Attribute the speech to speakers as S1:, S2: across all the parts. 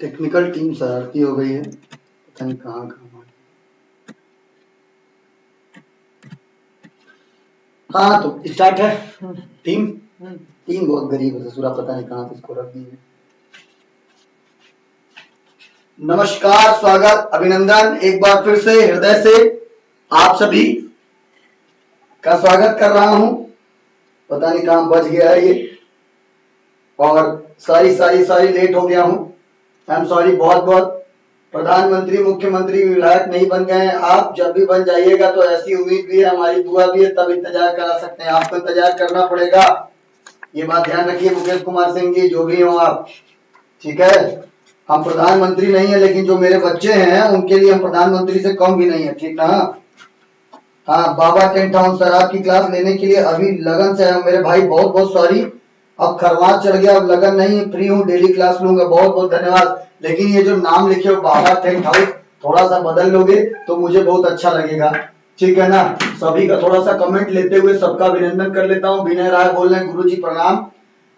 S1: Technical team शरारती हो गई है, पता नहीं कहाँ कहाँ। हाँ तो स्टार्ट है। टीम टीम बहुत गरीब है ससुरा, पता नहीं कहाँ इसको रख दी है। नमस्कार, स्वागत, अभिनंदन एक बार फिर से हृदय से आप सभी का स्वागत कर रहा हूँ। पता नहीं कहाँ बच गया है ये, और सारी लेट हो गया हूँ। आई एम सॉरी, बहुत बहुत। प्रधानमंत्री, मुख्यमंत्री, विधायक नहीं बन गए हैं आप। जब भी बन जाइएगा तो ऐसी उम्मीद भी है, हमारी दुआ भी है, तब इंतजार करा सकते हैं। आपको इंतजार करना पड़ेगा, ये बात ध्यान रखिए मुकेश कुमार सिंह जी, जो भी हो आप, ठीक है। हम प्रधानमंत्री नहीं है, लेकिन जो मेरे बच्चे हैं उनके लिए हम प्रधानमंत्री से कम भी नहीं है, ठीक ना। हाँ, बाबा टेंट हाउस सर आपकी क्लास लेने के लिए अभी लगन से है मेरे भाई, बहुत बहुत सॉरी। अब खरवास चढ़ गया, अब लगन नहीं, फ्री हूँ, डेली क्लास लूंगा, बहुत बहुत धन्यवाद। लेकिन ये जो नाम लिखे हो बाबा टेंट हाउस, थोड़ा सा बदल लोगे तो मुझे बहुत अच्छा लगेगा, ठीक है ना। सभी का थोड़ा सा कमेंट लेते हुए सबका अभिनंदन कर लेता हूँ। विनय राय बोल रहे हैं गुरु जी प्रणाम।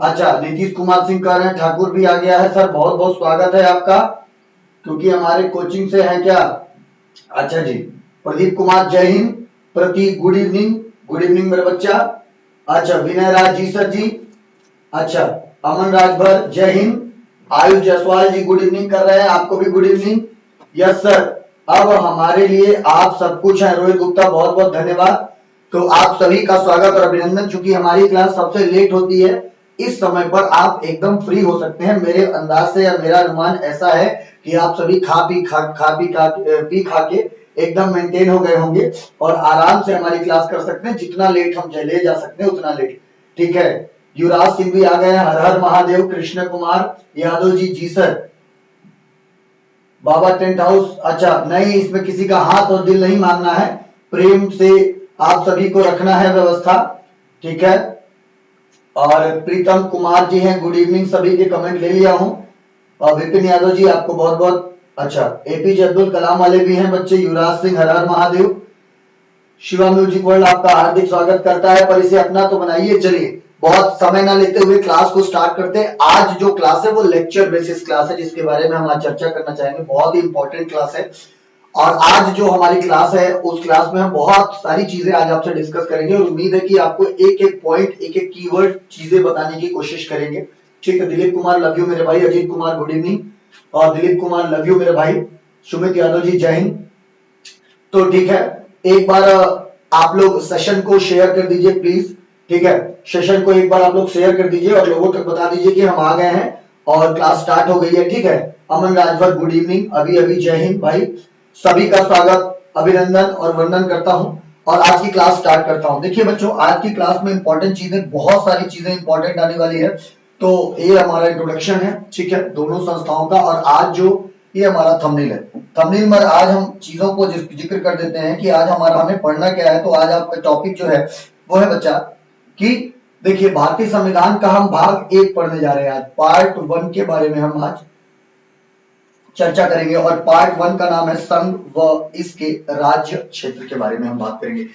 S1: अच्छा, नीतीश कुमार सिंह कह रहे हैं ठाकुर भी आ गया है सर, बहुत बहुत स्वागत है आपका, क्योंकि हमारे कोचिंग से है क्या। अच्छा जी, प्रदीप कुमार जय हिंद, प्रतीक गुड इवनिंग, गुड इवनिंग मेरे बच्चा। अच्छा, विनय राज जी सर जी। अच्छा, अमन राजभर जय हिंद। आयुष जायसवाल जी गुड इवनिंग कर रहे हैं, आपको भी गुड इवनिंग। यस सर, अब हमारे लिए आप सब कुछ है। रोहित गुप्ता बहुत बहुत धन्यवाद। तो आप सभी का स्वागत और अभिनंदन। चूंकि हमारी क्लास सबसे लेट होती है, इस समय पर आप एकदम फ्री हो सकते हैं। मेरे अंदाज से या मेरा अनुमान ऐसा है कि आप सभी पी खा के एकदम मेंटेन हो गए होंगे और आराम से हमारी क्लास कर सकते हैं। जितना लेट हम ले जा सकते हैं उतना लेट, ठीक है। युवराज सिंह भी आ गए हैं, हर हर महादेव। कृष्ण कुमार यादव जी, जी सर। बाबा टेंट हाउस, अच्छा नहीं, इसमें किसी का हाथ और दिल नहीं मांगना है, प्रेम से आप सभी को रखना है व्यवस्था, ठीक है। और प्रीतम कुमार जी हैं, गुड इवनिंग, सभी के कमेंट ले लिया हूं। और विपिन यादव जी आपको बहुत बहुत अच्छा। एपीजे अब्दुल कलाम वाले भी हैं बच्चे, युवराज सिंह, हर हर महादेव। शिवा म्यूजिक वर्ल्ड आपका हार्दिक स्वागत करता है, पर इसे अपना तो बनाइए। चलिए, बहुत समय ना लेते हुए क्लास को स्टार्ट करते हैं। आज जो क्लास है वो लेक्चर बेसिस क्लास है, जिसके बारे में हम आज चर्चा करना चाहेंगे। बहुत ही इंपॉर्टेंट क्लास है, और आज जो हमारी क्लास है उस क्लास में हम बहुत सारी चीजें आज आपसे डिस्कस करेंगे, और उम्मीद है कि आपको एक एक पॉइंट, एक एक कीवर्ड चीजें बताने की कोशिश करेंगे, ठीक है। दिलीप कुमार लव यू मेरे भाई। अजीत कुमार गुड इवनिंग, और दिलीप कुमार लव यू मेरे भाई। सुमित यादव जी जय हिंद। तो ठीक है, एक बार आप लोग सेशन को शेयर कर दीजिए प्लीज, ठीक है। सेशन को एक बार आप लोग शेयर कर दीजिए और लोगों तक बता दीजिए कि हम आ गए हैं और क्लास स्टार्ट हो गई है, ठीक है। अमन राजभर गुड इवनिंग, अभी अभी जय हिंद भाई। सभी का स्वागत, अभिनंदन और वंदन करता हूं, और आज की क्लास स्टार्ट करता हूं। देखिए बच्चों, आज की क्लास में इंपॉर्टेंट चीजें, बहुत सारी चीजें इंपॉर्टेंट आने वाली है। तो ये हमारा इंट्रोडक्शन है, ठीक है, दोनों संस्थाओं का। और आज जो ये हमारा थंबनेल है, थंबनेल में आज हम चीजों को जिक्र कर देते हैं कि आज हमारा हमें पढ़ना क्या है। तो आज आपका टॉपिक जो है वो है बच्चा कि देखिए, भारतीय संविधान का हम भाग 1 पढ़ने जा रहे हैं। आज पार्ट 1 के बारे में हम आज चर्चा करेंगे, और पार्ट 1 का नाम है संघ व इसके राज्य क्षेत्र के बारे में हम बात करेंगे।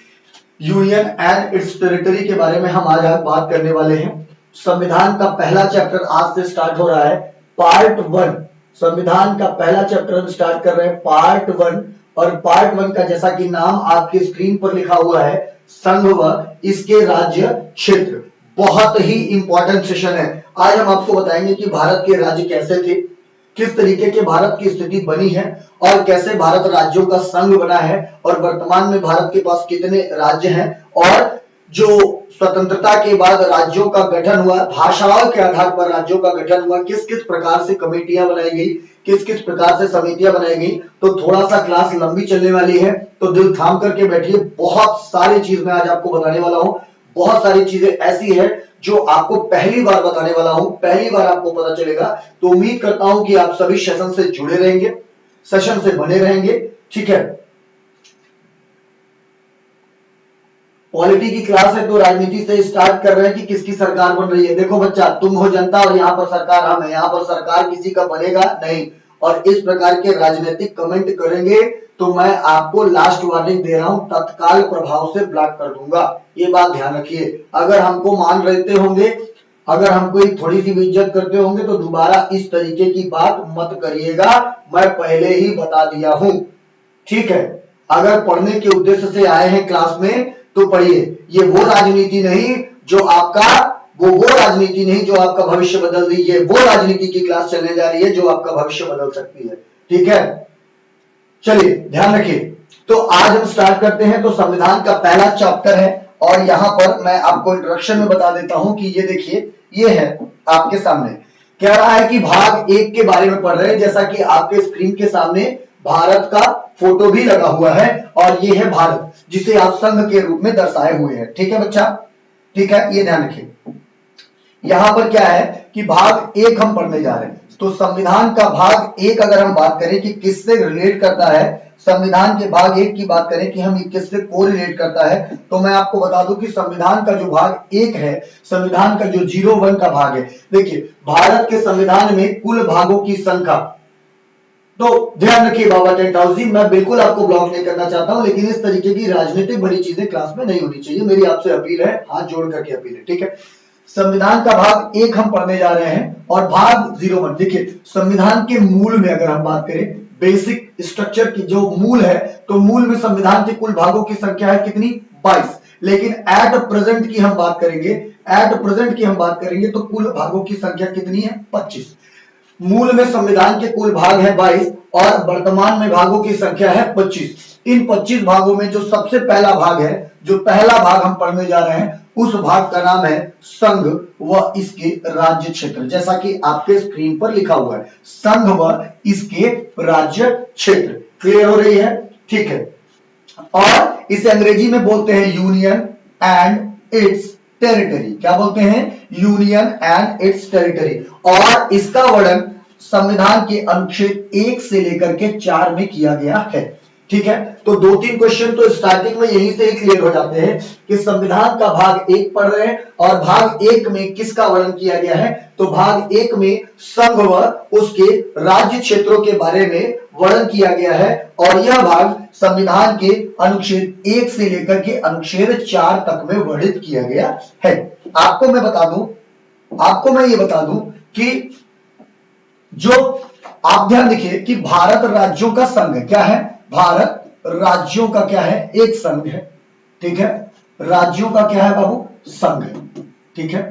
S1: यूनियन एंड इट्स टेरिटरी के बारे में हम आज बात करने वाले हैं। संविधान का पहला चैप्टर आज से स्टार्ट हो रहा है, पार्ट 1। संविधान का पहला चैप्टर हम स्टार्ट कर रहे हैं, पार्ट 1। और पार्ट 1 का जैसा कि नाम आपकी स्क्रीन पर लिखा हुआ है, संघ व इसके राज्य क्षेत्र। बहुत ही इंपॉर्टेंट सेशन है। आज हम आपको बताएंगे कि भारत के राज्य कैसे थे, किस तरीके के भारत की स्थिति बनी है, और कैसे भारत राज्यों का संघ बना है, और वर्तमान में भारत के पास कितने राज्य हैं, और जो स्वतंत्रता के बाद राज्यों का गठन हुआ, भाषाओं के आधार पर राज्यों का गठन हुआ, किस किस प्रकार से कमेटियां बनाई गई, किस किस प्रकार से समितियां बनाई गई। तो थोड़ा सा क्लास लंबी चलने वाली है, तो दिल थाम करके बैठिए। बहुत सारी चीज मैं आज आपको बताने वाला हूं, बहुत सारी चीजें ऐसी है जो आपको पहली बार बताने वाला हूं, पहली बार आपको पता चलेगा। तो उम्मीद करता हूं कि आप सभी सेशन से जुड़े रहेंगे, सेशन से बने रहेंगे, ठीक है। पॉलिटी की क्लास है तो राजनीति से स्टार्ट कर रहे हैं कि किसकी सरकार बन रही है। देखो बच्चा, तुम हो जनता और यहाँ पर सरकार हम है। यहाँ पर सरकार किसी का बनेगा नहीं, और इस प्रकार के राजनीतिक कमेंट करेंगे तो मैं आपको लास्ट वार्निंग दे रहा हूं, तत्काल प्रभाव से ब्लॉक कर दूंगा। ये बात ध्यान रखिए। अगर हमको मान रहते होंगे अगर हमको एक थोड़ी सी भी इज्जत करते होंगे तो दोबारा इस तरीके की बात मत करिएगा, मैं पहले ही बता दिया हूं, ठीक है। अगर पढ़ने के उद्देश्य से आए हैं क्लास में तो पढ़िए, ये वो राजनीति नहीं जो आपका वो राजनीति नहीं जो आपका भविष्य बदल दी है, वो राजनीति की क्लास चलने जा रही है जो आपका भविष्य बदल सकती है, ठीक है। चलिए ध्यान रखिए, तो आज हम स्टार्ट करते हैं। तो संविधान का पहला चैप्टर है और यहां पर मैं आपको इंट्रोडक्शन में बता देता हूं कि ये देखिए, ये है आपके सामने, कह रहा है कि भाग 1 के बारे में पढ़ रहे हैं। जैसा कि आपके स्क्रीन के सामने भारत का फोटो भी लगा हुआ है और ये है भारत जिसे आप संघ के रूप में दर्शाए हुए हैं, ठीक है बच्चा, ठीक है। ये ध्यान रखिए, यहां पर क्या है कि भाग 1 हम पढ़ने जा रहे हैं। तो संविधान का भाग 1 अगर हम बात करें कि किससे रिलेट करता है, संविधान के भाग 1 की बात करें कि हम किससे कोरिलेट करता है, तो मैं आपको बता दूं कि संविधान का जो भाग 1 है, संविधान का जो 01 का भाग है, देखिए भारत के संविधान में कुल भागों की संख्या, तो ध्यान रखिए बाबा टेंट हाउस जी, मैं बिल्कुल आपको ब्लॉक नहीं करना चाहता हूं, लेकिन इस तरीके की राजनीतिक बड़ी चीजें क्लास में नहीं होनी चाहिए, मेरी आपसे अपील है, हाथ जोड़ करके अपील है, ठीक है। संविधान का भाग 1 हम पढ़ने जा रहे हैं और भाग 01, देखिए संविधान के मूल में अगर हम बात करें, बेसिक स्ट्रक्चर की जो मूल है, तो मूल में संविधान के कुल भागों की संख्या है कितनी, 22। लेकिन एट प्रेजेंट की हम बात करेंगे, एट प्रेजेंट की हम बात करेंगे तो कुल भागों की संख्या कितनी है, 25। मूल में संविधान के कुल भाग है 22 और वर्तमान में भागों की संख्या है 25। इन 25 भागों में जो सबसे पहला भाग है, जो पहला भाग हम पढ़ने जा रहे हैं, उस भाग का नाम है संघ व इसके राज्य क्षेत्र, जैसा कि आपके स्क्रीन पर लिखा हुआ है, संघ व इसके राज्य क्षेत्र। क्लियर हो रही है, ठीक है। और इसे अंग्रेजी में बोलते हैं यूनियन एंड इट्स टेरिटरी, क्या बोलते हैं, यूनियन एंड इट्स टेरिटरी। और इसका वर्णन संविधान के अनुच्छेद 1 से लेकर के 4 में किया गया है, ठीक है। तो 2-3 क्वेश्चन तो स्टार्टिंग में यहीं से ही क्लियर हो जाते हैं कि संविधान का भाग 1 पढ़ रहे हैं और भाग 1 में किसका वर्णन किया गया है, तो भाग 1 में संघ व उसके राज्य क्षेत्रों के बारे में वर्णन किया गया है और यह भाग संविधान के अनुच्छेद 1 से लेकर के अनुच्छेद 4 तक में वर्णित किया गया है। आपको मैं ये बता दूं कि जो आप ध्यान देखिए कि भारत राज्यों का संघ क्या है, भारत राज्यों का क्या है, एक संघ है, ठीक है। राज्यों का क्या है बाबू, संघ है, ठीक है।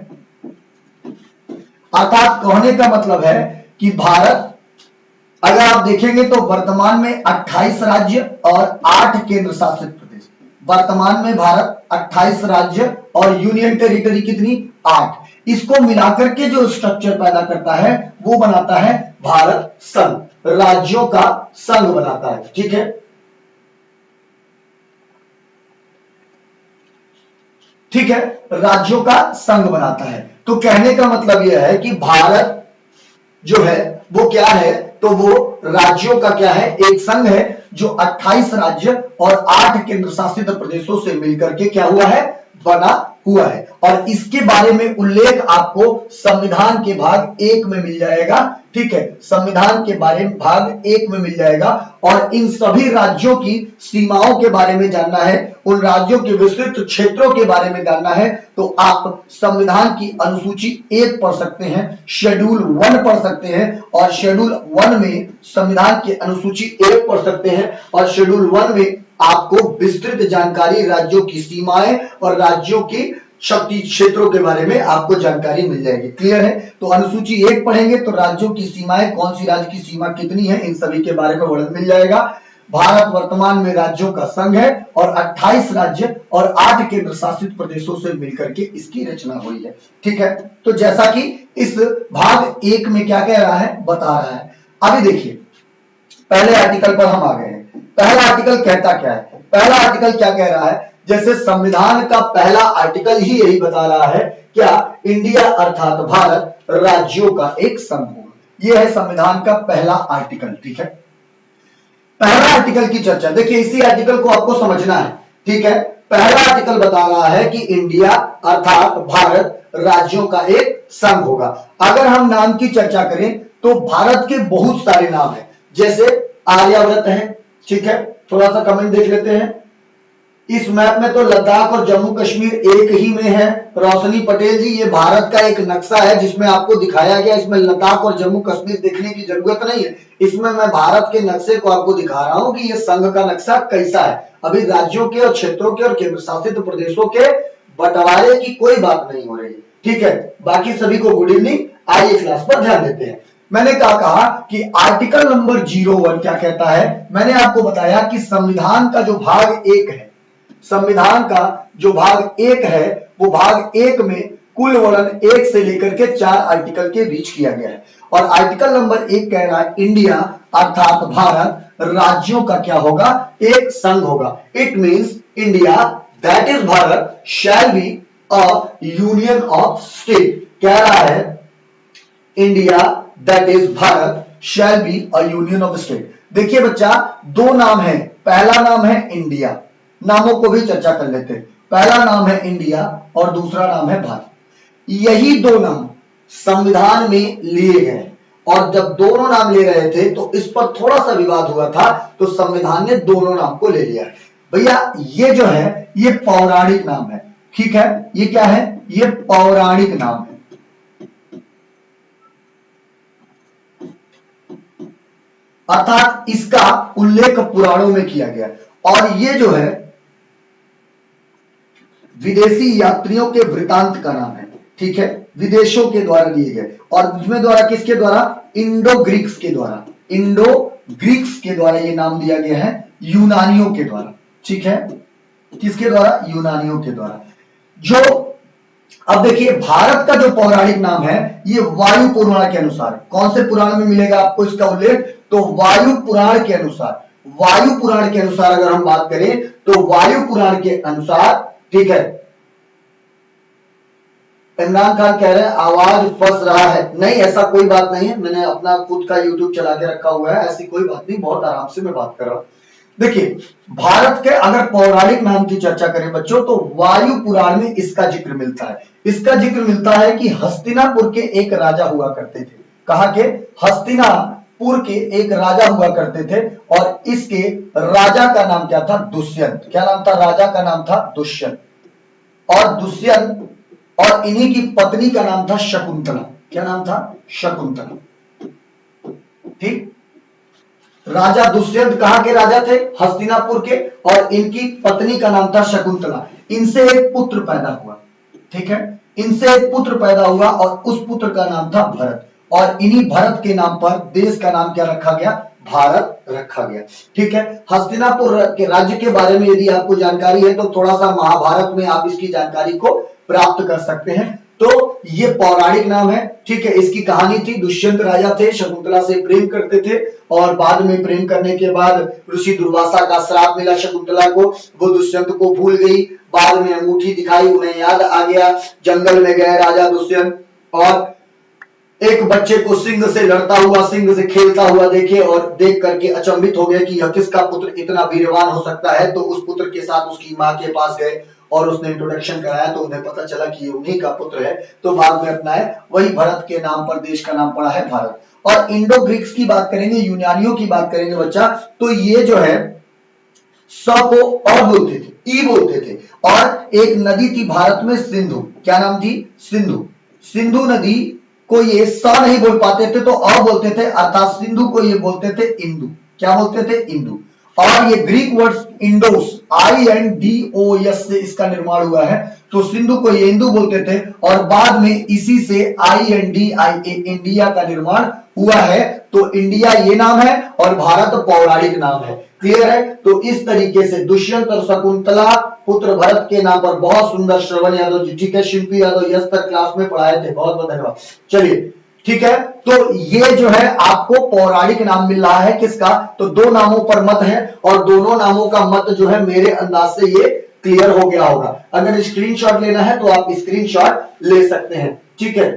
S1: अर्थात कहने का मतलब है कि भारत, अगर आप देखेंगे तो वर्तमान में 28 राज्य और 8 केंद्र शासित प्रदेश, वर्तमान में भारत 28 राज्य और यूनियन टेरिटरी कितनी, 8। इसको मिलाकर के जो स्ट्रक्चर पैदा करता है वो बनाता है भारत संघ, राज्यों का संघ बनाता है, ठीक है। ठीक है, राज्यों का संघ बनाता है। तो कहने का मतलब यह है कि भारत जो है वो क्या है, तो वो राज्यों का क्या है, एक संघ है जो 28 राज्य और 8 केंद्र शासित प्रदेशों से मिलकर के क्या हुआ है, बना हुआ है। और इसके बारे में उल्लेख आपको संविधान के भाग 1 में मिल जाएगा, ठीक है, संविधान के बारे में भाग 1 में मिल जाएगा। और इन सभी राज्यों की सीमाओं के बारे में जानना है, उन राज्यों के विस्तृत क्षेत्रों के बारे में जानना है, तो आप संविधान की अनुसूची 1 पढ़ सकते हैं, शेड्यूल 1 पढ़ सकते हैं और शेड्यूल 1 में संविधान की अनुसूची 1 पढ़ सकते हैं और शेड्यूल 1 में आपको विस्तृत जानकारी राज्यों की सीमाएं और राज्यों की शक्ति क्षेत्रों के बारे में आपको जानकारी मिल जाएगी। क्लियर है, तो अनुसूची 1 पढ़ेंगे तो राज्यों की सीमाएं, कौन सी राज्य की सीमा कितनी है, इन सभी के बारे में वर्णन मिल जाएगा। भारत वर्तमान में राज्यों का संघ है और 28 राज्य और 8 केंद्र शासित प्रदेशों से मिलकर के इसकी रचना हुई है, ठीक है। तो जैसा कि इस भाग 1 में क्या कह रहा है, बता रहा है। अभी देखिए पहले आर्टिकल पर हम आ गए हैं। पहला आर्टिकल कहता क्या है, पहला आर्टिकल क्या कह रहा है, जैसे संविधान का पहला आर्टिकल ही यही बता रहा है, क्या, इंडिया अर्थात भारत राज्यों का एक संघ होगा। यह है संविधान का पहला आर्टिकल, ठीक है। पहला आर्टिकल की चर्चा देखिए, इसी आर्टिकल को आपको समझना है, ठीक है। पहला आर्टिकल बता रहा है कि इंडिया अर्थात भारत राज्यों का एक संघ होगा। अगर हम नाम की चर्चा करें तो भारत के बहुत सारे नाम हैं, जैसे आर्यावर्त है, ठीक है, थोड़ा सा कमेंट देख लेते हैं। इस मैप में तो लद्दाख और जम्मू कश्मीर एक ही में है। रोशनी पटेल जी, ये भारत का एक नक्शा है जिसमें आपको दिखाया गया, इसमें लद्दाख और जम्मू कश्मीर देखने की जरूरत नहीं है। इसमें मैं भारत के नक्शे को आपको दिखा रहा हूं कि ये संघ का नक्शा कैसा है। अभी राज्यों के और क्षेत्रों के और केंद्र शासित प्रदेशों के बंटवारे की कोई बात नहीं हो रही है, ठीक है। बाकी सभी को गुड इवनिंग। आइए क्लास पर ध्यान देते हैं। मैंने कहा कि आर्टिकल नंबर 01 क्या कहता है। मैंने आपको बताया कि संविधान का जो भाग 1 है, संविधान का जो भाग 1 है, वो भाग 1 में कुल वर्णन 1 से लेकर के 4 आर्टिकल के बीच किया गया है। और आर्टिकल नंबर 1 कह रहा है इंडिया अर्थात भारत राज्यों का क्या होगा, एक संघ होगा। It means India that is Bharat shall be a union of state. कह रहा है India that is Bharat shall be a union of state. देखिए बच्चा, दो नाम है, पहला नाम है इंडिया, नामों को भी चर्चा कर लेते हैं। पहला नाम है इंडिया और दूसरा नाम है भारत। यही दो नाम संविधान में लिए गए और जब दोनों नाम ले रहे थे तो इस पर थोड़ा सा विवाद हुआ था, तो संविधान ने दोनों नाम को ले लिया। भैया ये जो है ये पौराणिक नाम है, ठीक है। ये क्या है, ये पौराणिक नाम है। अर्थात इसका उल्लेख पुराणों में किया गया और ये जो है विदेशी यात्रियों के वृतांत का नाम है, ठीक है। विदेशों के द्वारा लिए गए और उसमें द्वारा किसके द्वारा, इंडो ग्रीक्स के द्वारा, इंडो ग्रीक्स के द्वारा ये नाम दिया गया है, यूनानियों के द्वारा, ठीक है। किसके द्वारा, यूनानियों के द्वारा। जो अब देखिए भारत का जो पौराणिक नाम है ये वायु पुराण के अनुसार, कौन से पुराण में मिलेगा आपको इसका उल्लेख, तो वायु पुराण के अनुसार। वायु पुराण के अनुसार अगर हम बात करें तो वायु पुराण के अनुसार, ठीक है। इमरान खान कह रहे हैं आवाज फंस रहा है। नहीं, ऐसा कोई बात नहीं है, मैंने अपना खुद का यूट्यूब चला के रखा हुआ है, ऐसी कोई बात नहीं, बहुत आराम से मैं बात कर रहा हूं। देखिए भारत के अगर पौराणिक नाम की चर्चा करें बच्चों तो वायु पुराण में इसका जिक्र मिलता है। इसका जिक्र मिलता है कि हस्तिनापुर के एक राजा हुआ करते थे। कहा के, हस्तिनापुर के एक राजा हुआ करते थे और इसके राजा का नाम क्या था, दुष्यंत। क्या नाम था, राजा का नाम था दुष्यंत। और दुष्यंत और इन्हीं की पत्नी का नाम था शकुंतला। क्या नाम था, शकुंतला, ठीक। राजा दुष्यंत कहां के राजा थे, हस्तिनापुर के, और इनकी पत्नी का नाम था शकुंतला। इनसे एक पुत्र पैदा हुआ, ठीक है। इनसे एक पुत्र पैदा हुआ और उस पुत्र का नाम था भरत और इन्हीं भरत के नाम पर देश का नाम क्या रखा गया, भारत रखा गया, ठीक है। हस्तिनापुर के राज्य के बारे में यदि आपको जानकारी है तो थोड़ा सा महाभारत में आप इसकी जानकारी को प्राप्त कर सकते हैं। तो ये पौराणिक नाम है, ठीक है। इसकी कहानी थी, दुष्यंत राजा थे, शकुंतला से प्रेम करते थे और बाद में प्रेम करने के बाद ऋषि दुर्वासा का श्राप मिला शकुंतला को, वो दुष्यंत को भूल गई। बाद में अंगूठी दिखाई, उन्हें याद आ गया, जंगल में गए राजा दुष्यंत और एक बच्चे को सिंह से लड़ता हुआ, सिंह से खेलता हुआ देखे और देख करके अचंभित हो गए कि यह किसका पुत्र इतना वीरवान हो सकता है। तो उस पुत्र के साथ उसकी मां के पास गए और उसने इंट्रोडक्शन कराया तो उन्हें पता चला कि ये उन्हीं का पुत्र है। तो बाद में अपनाए, वही भरत के नाम पर देश का नाम पड़ा है भारत। और इंडो ग्रीक्स की बात करेंगे, यूनानियों की बात करेंगे बच्चा, तो ये जो है स को अ बोलते थे, ई बोलते थे। और एक नदी थी भारत में सिंधु। क्या नाम थी, सिंधु। सिंधु नदी को ये स नहीं बोल पाते थे तो अ बोलते थे, अर्थात सिंधु को ये बोलते थे इंदु। क्या बोलते थे, इंदु। और ये ग्रीक वर्ड इंडोस, INDOS से इसका निर्माण हुआ है, तो सिंधु को ये इंदु बोलते थे और बाद में इसी से INDIA इंडिया का निर्माण हुआ है। तो इंडिया ये नाम है और भारत पौराणिक नाम है। क्लियर है। तो इस तरीके से दुष्यंत और शकुंतला पुत्र भरत के नाम पर, बहुत सुंदर श्रवण यादव जी, ठीक है। शिल्पी यादव यस तक क्लास में पढ़ाए थे, बहुत बहुत धन्यवाद। चलिए ठीक है, तो ये जो है आपको पौराणिक नाम मिल रहा है किसका, तो दो नामों पर मत है और दोनों नामों का मत जो है मेरे अंदाज से ये क्लियर हो गया होगा। अगर स्क्रीनशॉट लेना है तो आप स्क्रीनशॉट ले सकते हैं, ठीक है।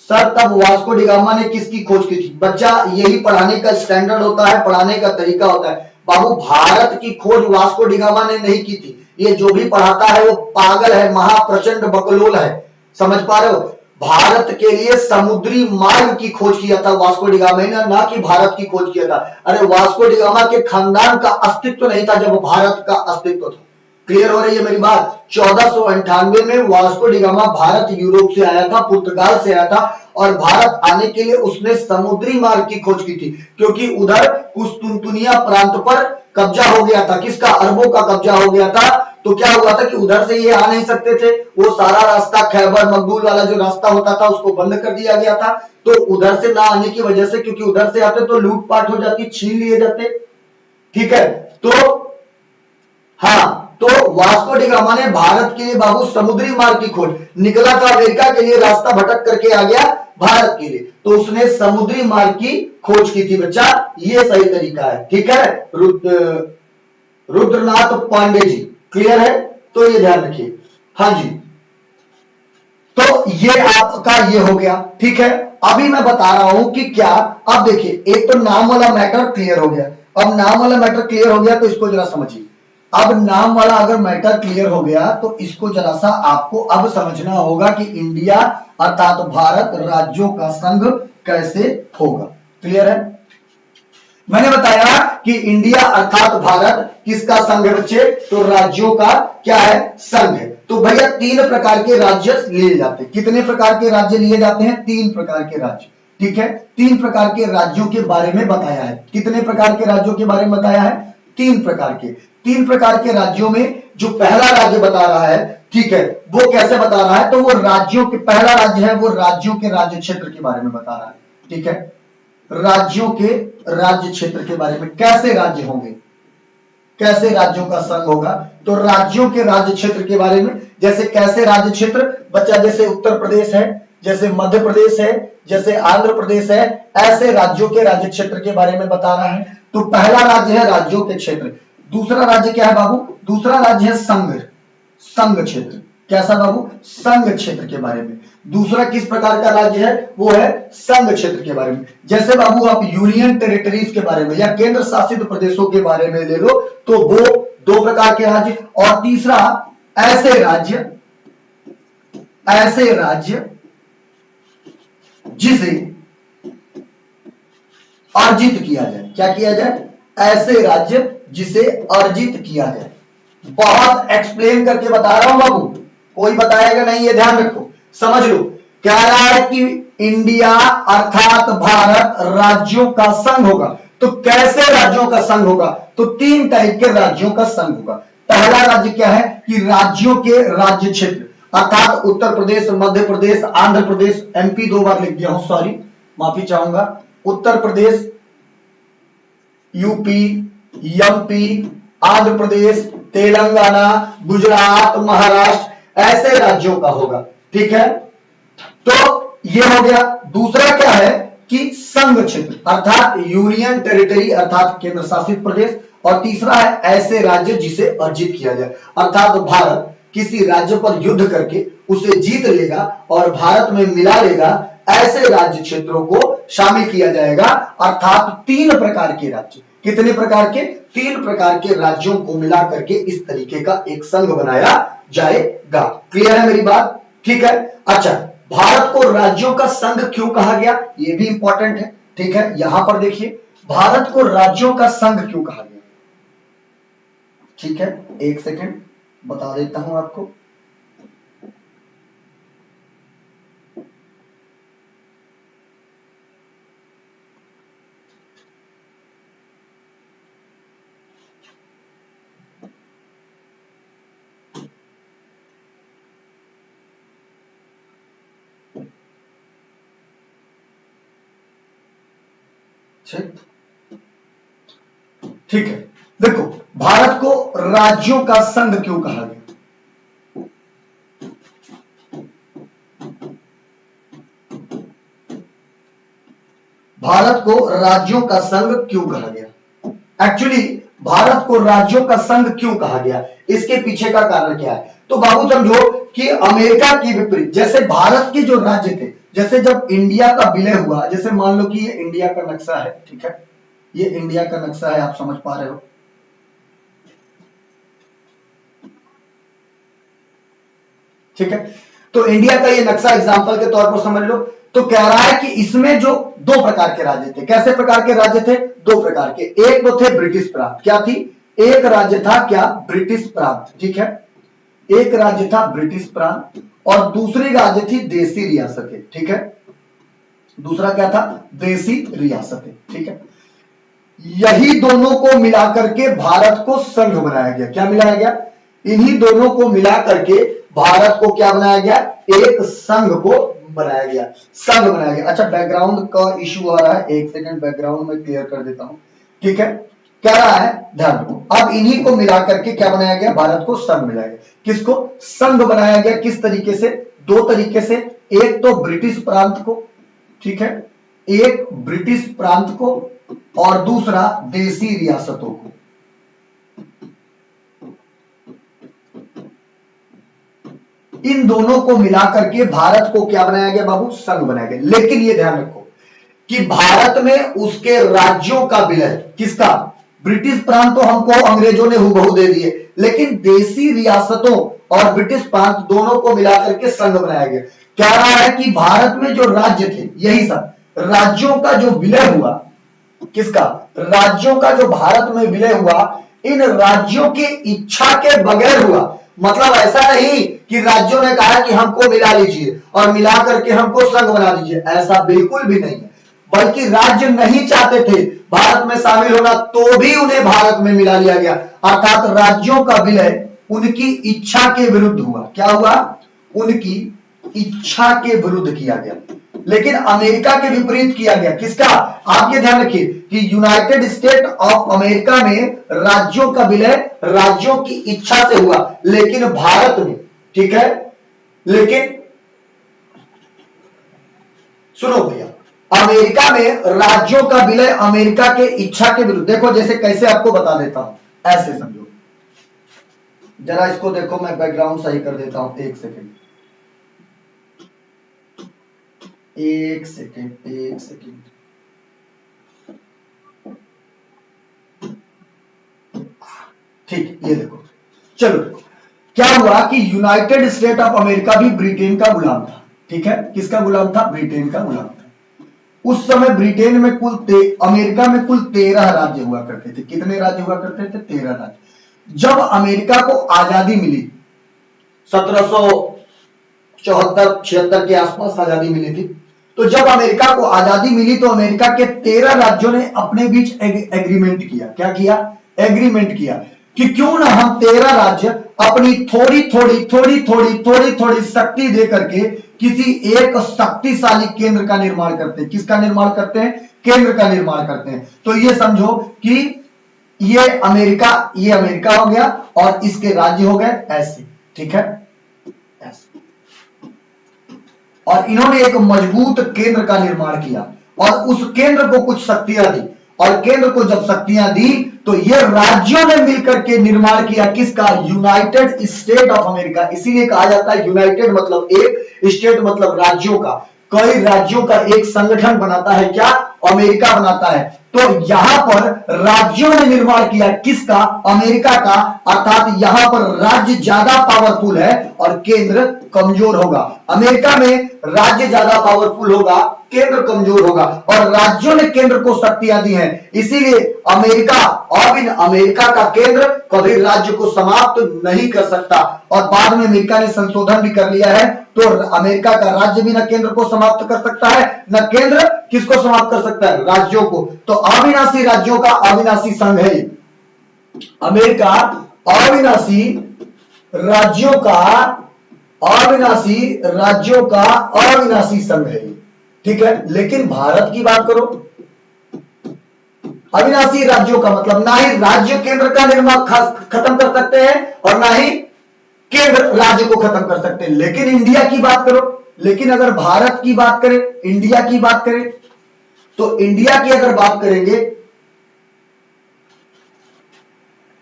S1: सर तब वास्को डिगामा ने किसकी खोज की थी, बच्चा यही पढ़ाने का स्टैंडर्ड होता है, पढ़ाने का तरीका होता है। बाबू भारत की खोज वास्को डिगामा ने नहीं की थी, ये जो भी पढ़ाता है वो पागल है, महाप्रचंड बकलोल है, समझ पा रहे हो। भारत के लिए समुद्री मार्ग की खोज किया था वास्को डिगामा ने, ना कि भारत की खोज किया था। अरे वास्को डिगामा के खानदान का अस्तित्व नहीं था जब भारत का अस्तित्व था। क्लियर हो रही है मेरी बात? 1498 में Vasco D gamma Bharat Europe से आया था, पुर्तगाल से आया था, और भारत आने के लिए उसने समुद्री मार्ग की खोज की थी, क्योंकि उधर कुस्तुनतुनिया प्रांत पर कब्जा हो गया था। किसका? अरबों का कब्जा हो गया था। तो क्या हुआ था कि उधर से ये आ नहीं सकते थे, वो सारा रास्ता खैबर मकबूल वाला जो रास्ता होता था उसको बंद कर दिया गया था। तो उधर से ना आने की वजह से, क्योंकि उधर से आते तो लूटपाट हो जाती, छीन लिए जाते, ठीक है। तो हाँ, तो वास्को डी गामा ने भारत के लिए बाबू समुद्री मार्ग की खोज, निकला था अमेरिका के लिए, रास्ता भटक करके आ गया भारत के लिए, तो उसने समुद्री मार्ग की खोज की थी बच्चा, ये सही तरीका है, ठीक है। रुद्रनाथ पांडे जी, क्लियर है? तो ये ध्यान रखिए। हाँ जी, तो ये आपका ये हो गया, ठीक है। अभी मैं बता रहा हूं कि क्या, अब देखिए, एक तो नाम वाला मैटर क्लियर हो गया। अब नाम वाला मैटर क्लियर हो गया तो इसको जरा समझिए। अब नाम वाला अगर मैटर क्लियर हो गया तो इसको जरा सा आपको अब समझना होगा कि इंडिया अर्थात भारत राज्यों का संघ कैसे होगा। क्लियर है? मैंने बताया कि इंडिया अर्थात भारत किसका संघ है बच्चे? तो राज्यों का क्या है? संघ है। तो भैया 3 प्रकार के राज्य लिए जाते हैं। कितने प्रकार के राज्य लिए जाते हैं? 3 प्रकार के राज्य, ठीक है। 3 प्रकार के राज्यों के बारे में बताया है। कितने प्रकार के राज्यों के बारे में बताया है? 3 प्रकार के। 3 प्रकार के राज्यों में जो पहला राज्य बता रहा है, ठीक है, वो कैसे बता रहा है? तो वो राज्यों के, पहला राज्य है वो राज्यों के राज्य क्षेत्र के बारे में बता रहा है, ठीक है। राज्यों के राज्य क्षेत्र के बारे में, कैसे राज्य होंगे, कैसे राज्यों का संघ होगा, तो राज्यों के राज्य क्षेत्र के बारे में। जैसे कैसे राज्य क्षेत्र बच्चा? जैसे उत्तर प्रदेश है, जैसे मध्य प्रदेश है, जैसे आंध्र प्रदेश है, ऐसे राज्यों के राज्य क्षेत्र के बारे में बता रहा है। तो पहला राज्य है राज्यों के क्षेत्र। दूसरा राज्य क्या है बाबू? दूसरा राज्य है संघ, संघ क्षेत्र। कैसा बाबू? संघ क्षेत्र के बारे में। दूसरा किस प्रकार का राज्य है? वो है संघ क्षेत्र के बारे में। जैसे बाबू आप यूनियन टेरिटरीज के बारे में या केंद्र शासित प्रदेशों के बारे में ले लो तो वो 2 प्रकार के राज्य। और तीसरा ऐसे राज्य, ऐसे राज्य जिसे अर्जित किया जाए। क्या किया जाए? ऐसे राज्य जिसे अर्जित किया जाए। बहुत एक्सप्लेन करके बता रहा हूं बाबू, कोई बताएगा नहीं, ये ध्यान रखो, समझ लो। क्या रहा है कि इंडिया अर्थात भारत राज्यों का संघ होगा। तो कैसे राज्यों का संघ होगा? तो 3 टाइप के राज्यों का संघ होगा। पहला राज्य क्या है कि राज्यों के राज्य क्षेत्र, अर्थात उत्तर प्रदेश, मध्य प्रदेश, आंध्र प्रदेश, एमपी 2 बार लिख दिया हूं, सॉरी माफी चाहूंगा। उत्तर प्रदेश, यूपी, एमपी, आंध्र प्रदेश, तेलंगाना, गुजरात, महाराष्ट्र, ऐसे राज्यों का होगा, ठीक है। तो यह हो गया। दूसरा क्या है कि संघ क्षेत्र अर्थात यूनियन टेरिटरी अर्थात केंद्र शासित प्रदेश। और तीसरा है ऐसे राज्य जिसे अर्जित किया जाए, अर्थात भारत किसी राज्य पर युद्ध करके उसे जीत लेगा और भारत में मिला लेगा, ऐसे राज्य क्षेत्रों को शामिल किया जाएगा। अर्थात 3 प्रकार के राज्य। कितने प्रकार के? 3 प्रकार के राज्यों को मिला करके इस तरीके का एक संघ बनाया जाएगा। क्लियर है मेरी बात? ठीक है। अच्छा, भारत को राज्यों का संघ क्यों कहा गया, यह भी इंपॉर्टेंट है, ठीक है। यहां पर देखिए, भारत को राज्यों का संघ क्यों कहा गया, ठीक है। 1 सेकंड बता देता हूं आपको। ठीक है, देखो भारत को राज्यों का संघ क्यों कहा गया? भारत को राज्यों का संघ क्यों कहा गया? एक्चुअली भारत को राज्यों का संघ क्यों कहा गया, इसके पीछे का कारण क्या है? तो बाबू समझो कि अमेरिका की विपरीत, जैसे भारत के जो राज्य थे, जैसे जब इंडिया का विलय हुआ, जैसे मान लो कि ये इंडिया का नक्शा है, ठीक है, ये इंडिया का नक्शा है, आप समझ पा रहे हो, ठीक है। तो इंडिया का ये नक्शा एग्जांपल के तौर पर समझ लो। तो कह रहा है कि इसमें जो 2 प्रकार के राज्य थे, कैसे प्रकार के राज्य थे? 2 प्रकार के। एक तो थे ब्रिटिश प्रांत, क्या थी? एक राज्य था क्या, ब्रिटिश प्रांत, ठीक है, एक राज्य था ब्रिटिश प्रांत और दूसरी राज्य थी देसी रियासतें, ठीक है, दूसरा क्या था, देसी रियासतें, ठीक है। यही दोनों को मिलाकर के भारत को संघ बनाया गया। क्या मिलाया गया, इन्हीं दोनों को मिलाकर के भारत को क्या बनाया गया, एक संघ को बनाया गया, संघ बनाया गया। अच्छा, बैकग्राउंड का इशू आ रहा है, एक सेकंड बैकग्राउंड में क्लियर कर देता हूं, ठीक है। क्या रहा है, ध्यान रखो, अब इन्हीं को मिलाकर के क्या बनाया गया, भारत को संघ बनाया गया। किसको संघ बनाया गया, किस तरीके से, दो तरीके से, एक तो ब्रिटिश प्रांत को, ठीक है, एक ब्रिटिश प्रांत को और दूसरा देसी रियासतों को। इन दोनों को मिलाकर के भारत को क्या बनाया गया बाबू, संघ बनाया गया। लेकिन ये ध्यान रखो कि भारत में उसके राज्यों का विलय, किसका, ब्रिटिश प्रांत तो हमको अंग्रेजों ने हुबहू दे दिए, लेकिन देसी रियासतों और ब्रिटिश प्रांत दोनों को मिलाकर के संघ बनाया गया। क्या रहा है कि भारत में जो राज्य थे, यही सब राज्यों का जो विलय हुआ, किसका, राज्यों का जो भारत में विलय हुआ, इन राज्यों की इच्छा के बगैर हुआ। मतलब ऐसा नहीं कि राज्यों ने कहा कि हमको मिला लीजिए और मिला करके हमको संघ बना दीजिए, ऐसा बिल्कुल भी नहीं है, बल्कि राज्य नहीं चाहते थे भारत में शामिल होना, तो भी उन्हें भारत में मिला लिया गया। अर्थात राज्यों का विलय उनकी इच्छा के विरुद्ध हुआ। क्या हुआ, उनकी इच्छा के विरुद्ध किया गया। लेकिन अमेरिका के विपरीत किया गया। किसका, आप ये ध्यान रखिए कि यूनाइटेड स्टेट ऑफ अमेरिका में राज्यों का विलय राज्यों की इच्छा से हुआ, लेकिन भारत में, ठीक है, लेकिन सुनो भैया, अमेरिका में राज्यों का विलय अमेरिका के इच्छा के विरुद्ध। देखो जैसे कैसे आपको बता देता हूं, ऐसे समझो जरा, इसको देखो, मैं बैकग्राउंड सही कर देता हूं, एक सेकेंड, एक सेकेंड, एक सेकेंड, ठीक, ये देखो, चलो देखो क्या हुआ कि यूनाइटेड स्टेट ऑफ अमेरिका भी ब्रिटेन का गुलाम था, ठीक है, किसका गुलाम था, ब्रिटेन का गुलाम था। उस समय ब्रिटेन में अमेरिका में कुल 13 राज्य हुआ करते थे। कितने राज्य हुआ करते थे, 13 राज्य। जब अमेरिका को आजादी मिली 1774-76 के आसपास आजादी मिली थी, तो जब अमेरिका को आजादी मिली तो अमेरिका के 13 राज्यों ने अपने बीच एग्रीमेंट किया। क्या किया, एग्रीमेंट किया कि क्यों ना हम 13 राज्य अपनी थोड़ी थोड़ी शक्ति दे करके किसी एक शक्तिशाली केंद्र का निर्माण करते हैं। किसका निर्माण करते हैं, केंद्र का निर्माण करते हैं। तो ये समझो कि ये अमेरिका हो गया और इसके राज्य हो गए ऐसे, ठीक है, ऐसे। और इन्होंने एक मजबूत केंद्र का निर्माण किया और उस केंद्र को कुछ शक्तियां दी, और केंद्र को जब शक्तियां दी तो ये राज्यों ने मिलकर के निर्माण किया। किसका, यूनाइटेड स्टेट ऑफ अमेरिका। इसीलिए कहा जाता है यूनाइटेड मतलब एक, स्टेट मतलब राज्यों का। कई राज्यों का एक संगठन बनाता है क्या, अमेरिका बनाता है। तो यहां पर राज्यों ने निर्माण किया, किसका, अमेरिका का। अर्थात यहां पर राज्य ज्यादा पावरफुल है और केंद्र कमजोर होगा। अमेरिका में राज्य ज्यादा पावरफुल होगा, केंद्र कमजोर होगा, और राज्यों ने केंद्र को शक्तियां दी हैं। इसीलिए अमेरिका और इन अमेरिका का केंद्र कभी राज्य को समाप्त नहीं कर सकता। और बाद में अमेरिका ने संशोधन भी कर लिया है, तो अमेरिका का राज्य भी न केंद्र को समाप्त कर सकता है, न केंद्र किसको समाप्त कर सकता है, राज्यों को। तो अविनाशी राज्यों का अविनाशी संघ है अमेरिका, अविनाशी राज्यों का अविनाशी संघ है, ठीक है। लेकिन भारत की बात करो, अविनाशी राज्यों का मतलब ना ही राज्य केंद्र का निर्माण खत्म कर सकते हैं और ना ही केंद्र राज्य को खत्म कर सकते हैं। लेकिन इंडिया की बात करो, लेकिन अगर भारत की बात करें, इंडिया की बात करें, तो इंडिया की अगर बात करेंगे,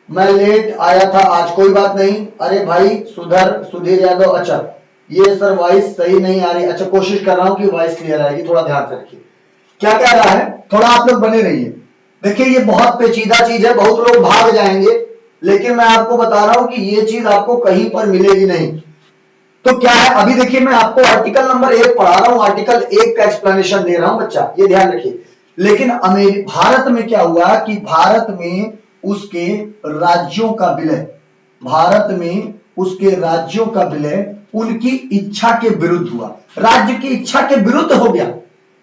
S1: मैं लेट आया था आज, कोई बात नहीं। अरे भाई सुधीर यादव, अच्छा ये सर वॉइस सही नहीं आ रही। अच्छा कोशिश कर रहा हूं कि वॉइस क्लियर आएगी, थोड़ा ध्यान से रखिए। क्या कह रहा है, थोड़ा आप लोग बने रहिए। देखिए ये बहुत पेचीदा चीज है, बहुत लोग भाग जाएंगे, लेकिन मैं आपको बता रहा हूं कि ये चीज आपको कहीं पर मिलेगी नहीं। तो क्या है, अभी देखिए मैं आपको आर्टिकल नंबर 1 पढ़ा रहा हूं, आर्टिकल 1 का एक्सप्लेनेशन दे रहा हूं बच्चा, ये ध्यान रखिए। लेकिन भारत में क्या हुआ कि भारत में उसके राज्यों का विलय, भारत में उसके राज्यों का विलय उनकी इच्छा के विरुद्ध हुआ, राज्य की इच्छा के विरुद्ध हो गया,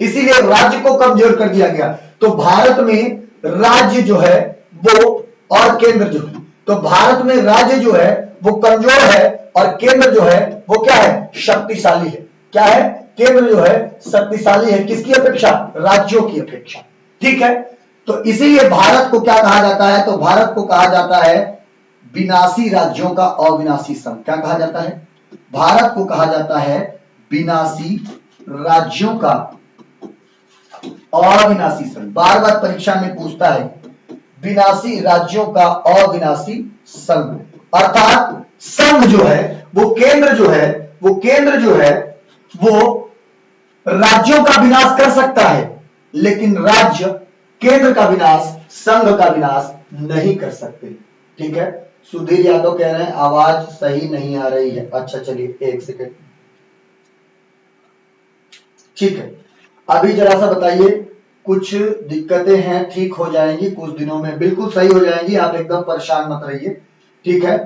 S1: इसीलिए राज्य को कमजोर कर दिया गया। तो भारत में राज्य जो है वो और केंद्र जो है, तो भारत में राज्य जो है वो कमजोर है और केंद्र जो है वो क्या है, शक्तिशाली है। क्या है, केंद्र जो है शक्तिशाली है, किसकी अपेक्षा, राज्यों की अपेक्षा। ठीक है, तो इसीलिए भारत को क्या कहा जाता है, तो भारत को कहा जाता है विनाशी राज्यों का अविनाशी संघ। क्या कहा जाता है, भारत को कहा जाता है विनाशी राज्यों का अविनाशी संघ। बार बार परीक्षा में पूछता है विनाशी राज्यों का अविनाशी संघ, अर्थात संघ जो है वो केंद्र जो है वो राज्यों का विनाश कर सकता है, लेकिन राज्य केंद्र का विनाश, संघ का विनाश नहीं कर सकते। ठीक है, सुधीर यादव कह रहे हैं आवाज सही नहीं आ रही है। अच्छा चलिए एक सेकंड, ठीक है, अभी जरा सा बताइए, कुछ दिक्कतें हैं, ठीक हो जाएंगी कुछ दिनों में, बिल्कुल सही हो जाएंगी, आप एकदम परेशान मत रहिए। ठीक है,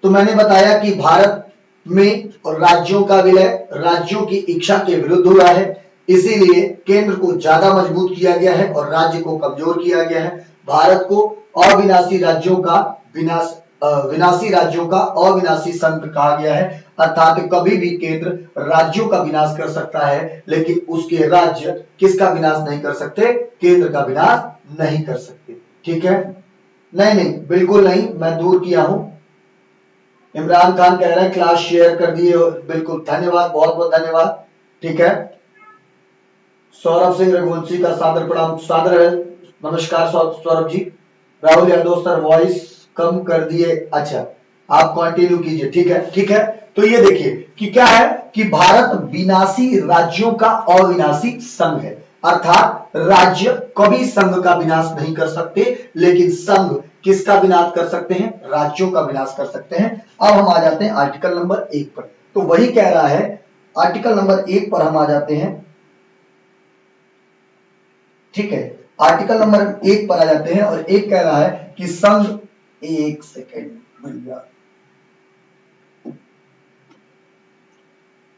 S1: तो मैंने बताया कि भारत में राज्यों का विलय राज्यों की इच्छा के विरुद्ध हुआ है, इसीलिए केंद्र को ज्यादा मजबूत किया गया है और राज्य को कमजोर किया गया है। भारत को अविनाशी राज्यों का विनाशी राज्यों का अविनाशी संघ कहा गया है, अर्थात कभी भी केंद्र राज्यों का विनाश कर सकता है, लेकिन उसके राज्य किसका विनाश नहीं कर सकते, केंद्र का विनाश नहीं कर सकते। ठीक है, नहीं बिल्कुल नहीं, मैं दूर किया हूं। इमरान खान कह रहे हैं क्लास शेयर कर दिए, बिल्कुल धन्यवाद, बहुत बहुत धन्यवाद। ठीक है, सौरभ सिंह रघुवंशी का सादर प्रणाम, सादर है नमस्कार सौरभ जी। राहुल यादव सर वॉइस कम कर दिए, अच्छा आप कंटिन्यू कीजिए। ठीक है, तो ये देखिए कि क्या है कि भारत विनाशी राज्यों का अविनाशी संघ है, अर्थात राज्य कभी संघ का विनाश नहीं कर सकते, लेकिन संघ किसका विनाश कर सकते हैं, राज्यों का विनाश कर सकते हैं। अब हम आ जाते हैं आर्टिकल नंबर 1 पर, तो वही कह रहा है आर्टिकल नंबर 1 पर हम आ जाते हैं। ठीक है, आर्टिकल नंबर 1 पर आ जाते हैं और एक कह रहा है कि संघ, एक सेकेंड भैया,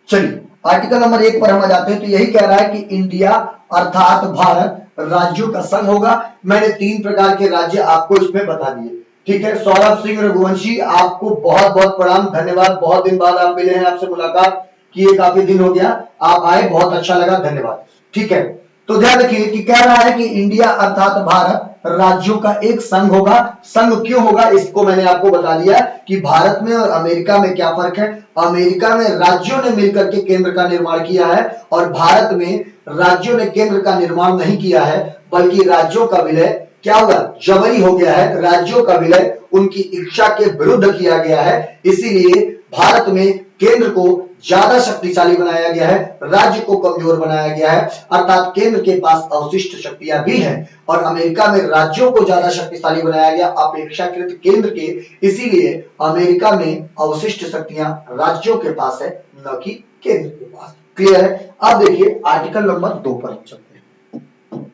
S1: चलिए आर्टिकल नंबर 1 पर हम आ जाते हैं, तो यही कह रहा है कि इंडिया अर्थात भारत राज्यों का संघ होगा। मैंने 3 प्रकार के राज्य आपको इसमें बता दिए। ठीक है, सौरभ सिंह रघुवंशी आपको बहुत बहुत प्रणाम, धन्यवाद, बहुत दिन बाद आप मिले हैं, आपसे मुलाकात किए काफी दिन हो गया, आप आए, बहुत अच्छा लगा, धन्यवाद। ठीक है, तो ध्यान रखिए कि कह रहा है कि इंडिया अर्थात भारत राज्यों का एक संघ होगा। संघ क्यों होगा, इसको मैंने आपको बता दिया कि भारत में और अमेरिका में क्या फर्क है। अमेरिका में राज्यों ने मिलकर के केंद्र का निर्माण किया है और भारत में राज्यों ने केंद्र का निर्माण नहीं किया है, बल्कि राज्यों का विलय क्या हुआ, जबरी हो गया है। राज्यों का विलय उनकी इच्छा के विरुद्ध किया गया है, इसीलिए भारत में केंद्र को ज्यादा शक्तिशाली बनाया गया है, राज्य को कमजोर बनाया गया है, अर्थात केंद्र के पास अवशिष्ट शक्तियां भी हैं और अमेरिका में राज्यों को ज्यादा शक्तिशाली बनाया गया अपेक्षाकृत केंद्र के, इसीलिए अमेरिका में अवशिष्ट शक्तियां राज्यों के पास है, न कि केंद्र के पास। क्लियर है। अब देखिए आर्टिकल नंबर 2 पर चलते हैं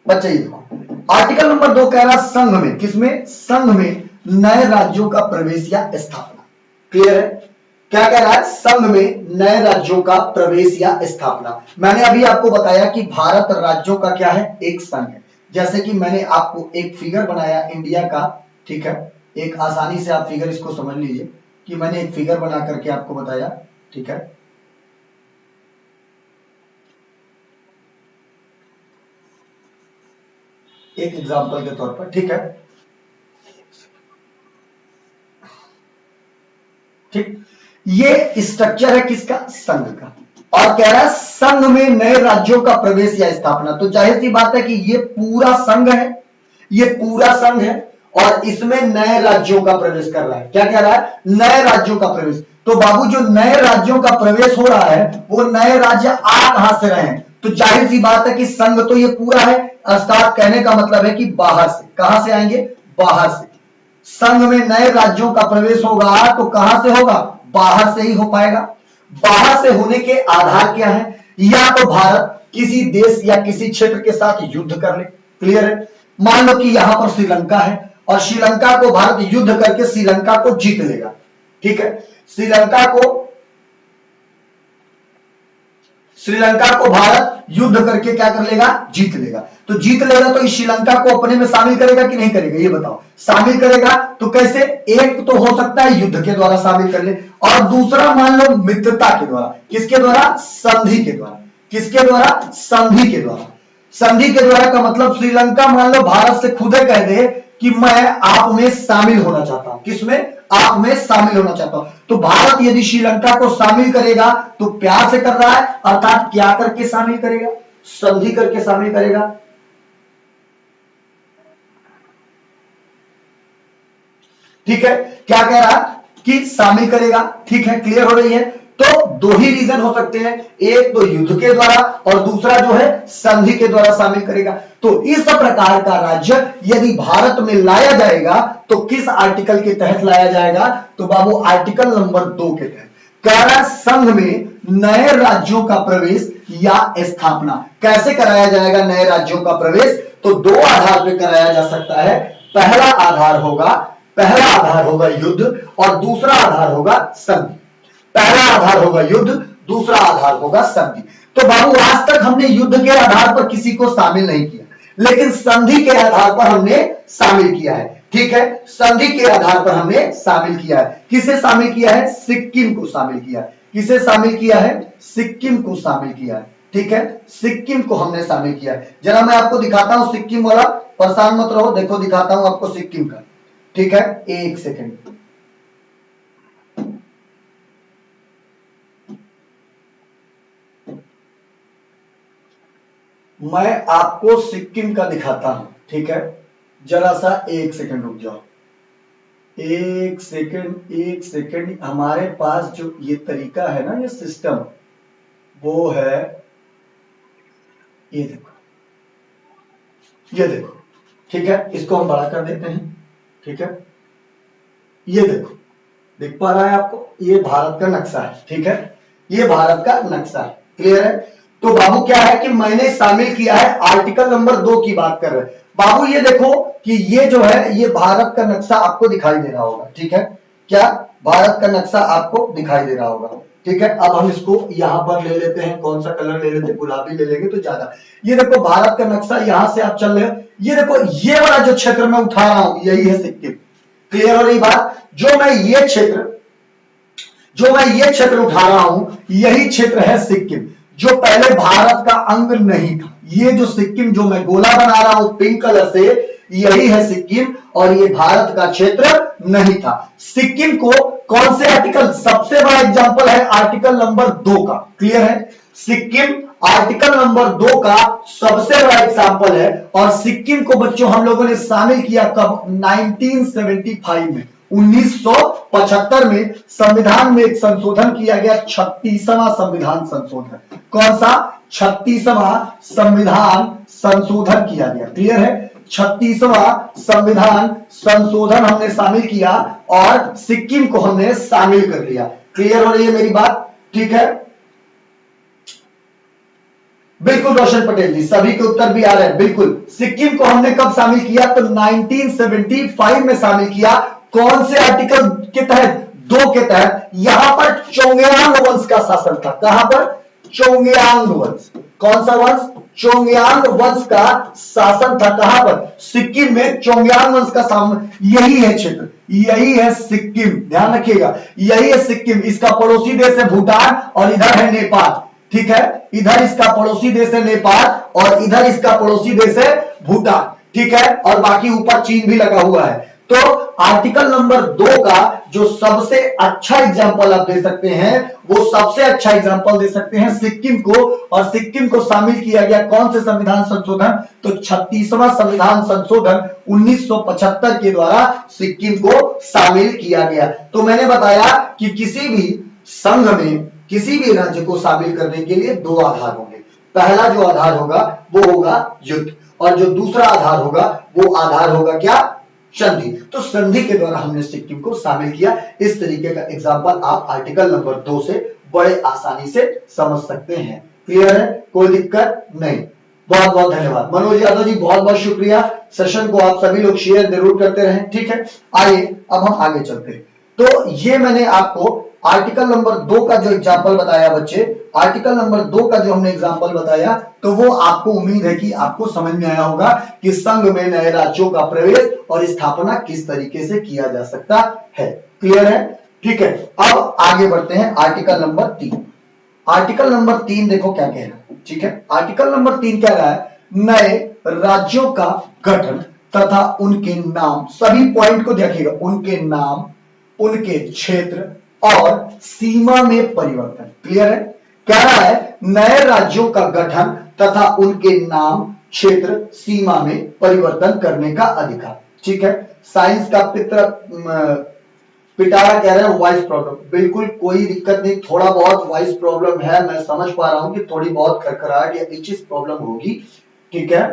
S1: बच्चे, देखो आर्टिकल नंबर 2 कह रहा संघ में, किसमें, संघ में नए राज्यों का प्रवेश या स्थापना। क्लियर है, क्या कह रहा है, संघ में नए राज्यों का प्रवेश या स्थापना। मैंने अभी आपको बताया कि भारत राज्यों का क्या है, एक संघ है। जैसे कि मैंने आपको एक फिगर बनाया इंडिया का, ठीक है, एक आसानी से आप फिगर इसको समझ लीजिए कि मैंने एक फिगर बना करके आपको बताया। ठीक है, एक एग्जांपल के तौर पर। ठीक है, ठीक, ये स्ट्रक्चर है किसका, संघ का, और कह रहा है संघ में नए राज्यों का प्रवेश या स्थापना। तो जाहिर सी बात है कि ये पूरा संघ है, ये पूरा संघ है और इसमें नए राज्यों का प्रवेश कर रहा है। क्या कह रहा है, नए राज्यों का प्रवेश। तो बाबू जो नए राज्यों का प्रवेश हो रहा है वो नए राज्य आ कहां से रहे हैं, तो जाहिर सी बात है कि संघ तो ये पूरा है, अर्थात कहने का मतलब है कि बाहर से। कहां से आएंगे, बाहर से। संघ में नए राज्यों का प्रवेश होगा तो कहां से होगा, बाहर से ही हो पाएगा। बाहर से होने के आधार क्या है, या तो भारत किसी देश या किसी क्षेत्र के साथ युद्ध कर ले। क्लियर है, मान लो कि यहां पर श्रीलंका है और श्रीलंका को भारत युद्ध करके श्रीलंका को जीत लेगा, ठीक है, श्रीलंका को भारत युद्ध करके क्या कर लेगा, जीत लेगा। तो जीत लेगा तो इस श्रीलंका को अपने में शामिल करेगा कि नहीं करेगा, ये बताओ। शामिल करेगा तो कैसे, एक तो हो सकता है युद्ध के द्वारा शामिल कर ले, और दूसरा मान लो मित्रता के द्वारा। किसके द्वारा, संधि के द्वारा। किसके द्वारा, संधि के द्वारा। संधि के द्वारा का मतलब श्रीलंका मान लो भारत से खुदे कह दे कि मैं आप में शामिल होना चाहता हूं। किसमें, आप में शामिल होना चाहता हूं। तो भारत यदि श्रीलंका को शामिल करेगा तो प्यार से कर रहा है, अर्थात क्या करके शामिल करेगा, संधि करके शामिल करेगा। ठीक है, क्या कह रहा कि शामिल करेगा, ठीक है, क्लियर हो रही है। तो दो ही रीजन हो सकते हैं, एक तो युद्ध के द्वारा और दूसरा जो है संधि के द्वारा शामिल करेगा। तो इस प्रकार का राज्य यदि भारत में लाया जाएगा तो किस आर्टिकल के तहत लाया जाएगा, तो बाबू आर्टिकल नंबर 2 के तहत। कह रहा संघ में नए राज्यों का प्रवेश या स्थापना कैसे कराया जाएगा, नए राज्यों का प्रवेश, तो दो आधार पर कराया जा सकता है। पहला आधार होगा युद्ध और दूसरा आधार होगा संधि। पहला आधार होगा युद्ध, दूसरा आधार होगा संधि। तो बाबू आज तक हमने युद्ध के आधार पर किसी को शामिल नहीं किया, लेकिन संधि के आधार पर हमने शामिल किया है, ठीक है, संधि के आधार पर हमने शामिल किया है। किसे शामिल किया है, सिक्किम को शामिल किया है। किसे शामिल किया है, सिक्किम को शामिल किया है, ठीक है, सिक्किम को हमने शामिल किया है। जरा मैं आपको दिखाता हूं सिक्किम वाला, परेशान मत रहो, देखो दिखाता हूं आपको सिक्किम का, ठीक है, एक सेकेंड। मैं आपको सिक्किम का दिखाता हूं, ठीक है, जरा सा एक सेकंड रुक जाओ, एक सेकंड। हमारे पास जो ये तरीका है ना, ये सिस्टम, वो है ये देखो, ठीक है, इसको हम बड़ा कर देते हैं, ठीक है, ये देखो, देख पा रहा है आपको, ये भारत का नक्शा है, ठीक है, ये भारत का नक्शा है, क्लियर है। तो बाबू क्या है कि मैंने शामिल किया है, आर्टिकल नंबर 2 की बात कर रहे हैं बाबू। ये देखो कि ये जो है, ये भारत का नक्शा आपको दिखाई दे रहा होगा, ठीक है, क्या भारत का नक्शा आपको दिखाई दे रहा होगा, ठीक है। अब हम इसको यहां पर ले लेते हैं, कौन सा कलर ले लेते हैं, गुलाबी ले लेंगे तो ज्यादा। ये देखो भारत का नक्शा, यहां से आप चल रहे हो, ये देखो ये वाला जो क्षेत्र मैं उठा रहा हूं यही है सिक्किम, क्लियर हो रही बात। जो मैं ये क्षेत्र उठा रहा हूं यही क्षेत्र है सिक्किम, जो पहले भारत का अंग नहीं था। ये जो सिक्किम जो मैं गोला बना रहा हूं पिंक कलर से, यही है सिक्किम, और ये भारत का क्षेत्र नहीं था। सिक्किम को कौन से आर्टिकल, सबसे बड़ा एग्जांपल है आर्टिकल नंबर 2 का, क्लियर है, सिक्किम आर्टिकल नंबर 2 का सबसे बड़ा एग्जांपल है। और सिक्किम को बच्चों हम लोगों ने शामिल किया कब, 1975 में, 1975 में संविधान में एक संशोधन किया गया, 36वां संविधान संशोधन। कौन सा, 36वां संविधान संशोधन किया गया, क्लियर है, 36वां संविधान संशोधन हमने शामिल किया और सिक्किम को हमने शामिल कर लिया। क्लियर हो रही है मेरी बात, ठीक है, बिल्कुल रोशन पटेल जी, सभी के उत्तर भी आ रहे हैं, बिल्कुल। सिक्किम को हमने कब शामिल किया, तो 1975 में शामिल किया। कौन से आर्टिकल के तहत, 2 के तहत। यहां पर चोंगयांग वंश का शासन था, कहां पर, चोंगयांग वंश। कौन सा वंश, चोंगयांग वंश का शासन था, कहां पर, सिक्किम में चोंगयांग वंश का शासन। यही है क्षेत्र, यही है सिक्किम, ध्यान रखिएगा, यही है सिक्किम। इसका पड़ोसी देश है भूटान और इधर है नेपाल, ठीक है, इधर इसका पड़ोसी देश है नेपाल और इधर इसका पड़ोसी देश है भूटान, ठीक है, और बाकी ऊपर चीन भी लगा हुआ है। तो आर्टिकल नंबर 2 का जो सबसे अच्छा एग्जांपल आप दे सकते हैं, वो सबसे अच्छा एग्जांपल दे सकते हैं सिक्किम को, और सिक्किम को शामिल किया गया कौन से संविधान संशोधन, तो 36वां संविधान संशोधन 1975 के द्वारा सिक्किम को शामिल किया गया। तो मैंने बताया कि किसी भी संघ में किसी भी राज्य को शामिल करने के लिए 2 आधार होंगे। पहला जो आधार होगा वो होगा युद्ध, और जो दूसरा आधार होगा वो आधार होगा क्या, संधि। तो संधि के द्वारा हमने सिक्किम को शामिल किया। इस तरीके का एग्जांपल आप आर्टिकल नंबर 2 से बड़े आसानी से समझ सकते हैं। क्लियर है, कोई दिक्कत नहीं। बहुत बहुत धन्यवाद मनोज यादव जी, बहुत बहुत शुक्रिया। सेशन को आप सभी लोग शेयर जरूर करते रहें, ठीक है। आइए अब हम आगे चलते हैं। तो ये मैंने आपको आर्टिकल नंबर 2 का जो एग्जाम्पल बताया बच्चे, आर्टिकल नंबर 2 का जो हमने एग्जाम्पल बताया, तो वो आपको उम्मीद है कि आपको समझ में आया होगा कि संघ में नए राज्यों का प्रवेश और स्थापना किस तरीके से किया जा सकता है। क्लियर है, ठीक है। अब आगे बढ़ते हैं आर्टिकल नंबर 3। आर्टिकल नंबर 3 देखो क्या कह रहा है, ठीक है। आर्टिकल नंबर 3 कह रहा है नए राज्यों का गठन तथा उनके नाम, सभी पॉइंट को देखिएगा, उनके नाम, उनके क्षेत्र और सीमा में परिवर्तन। क्लियर है, कह रहा है नए राज्यों का गठन तथा उनके नाम, क्षेत्र, सीमा में परिवर्तन करने का अधिकार, ठीक है। साइंस का पिटारा कह रहे हैं वॉइस प्रॉब्लम, बिल्कुल कोई दिक्कत नहीं, थोड़ा बहुत वॉइस प्रॉब्लम है, मैं समझ पा रहा हूं कि थोड़ी बहुत खरखराहट या इचिस प्रॉब्लम होगी, ठीक है।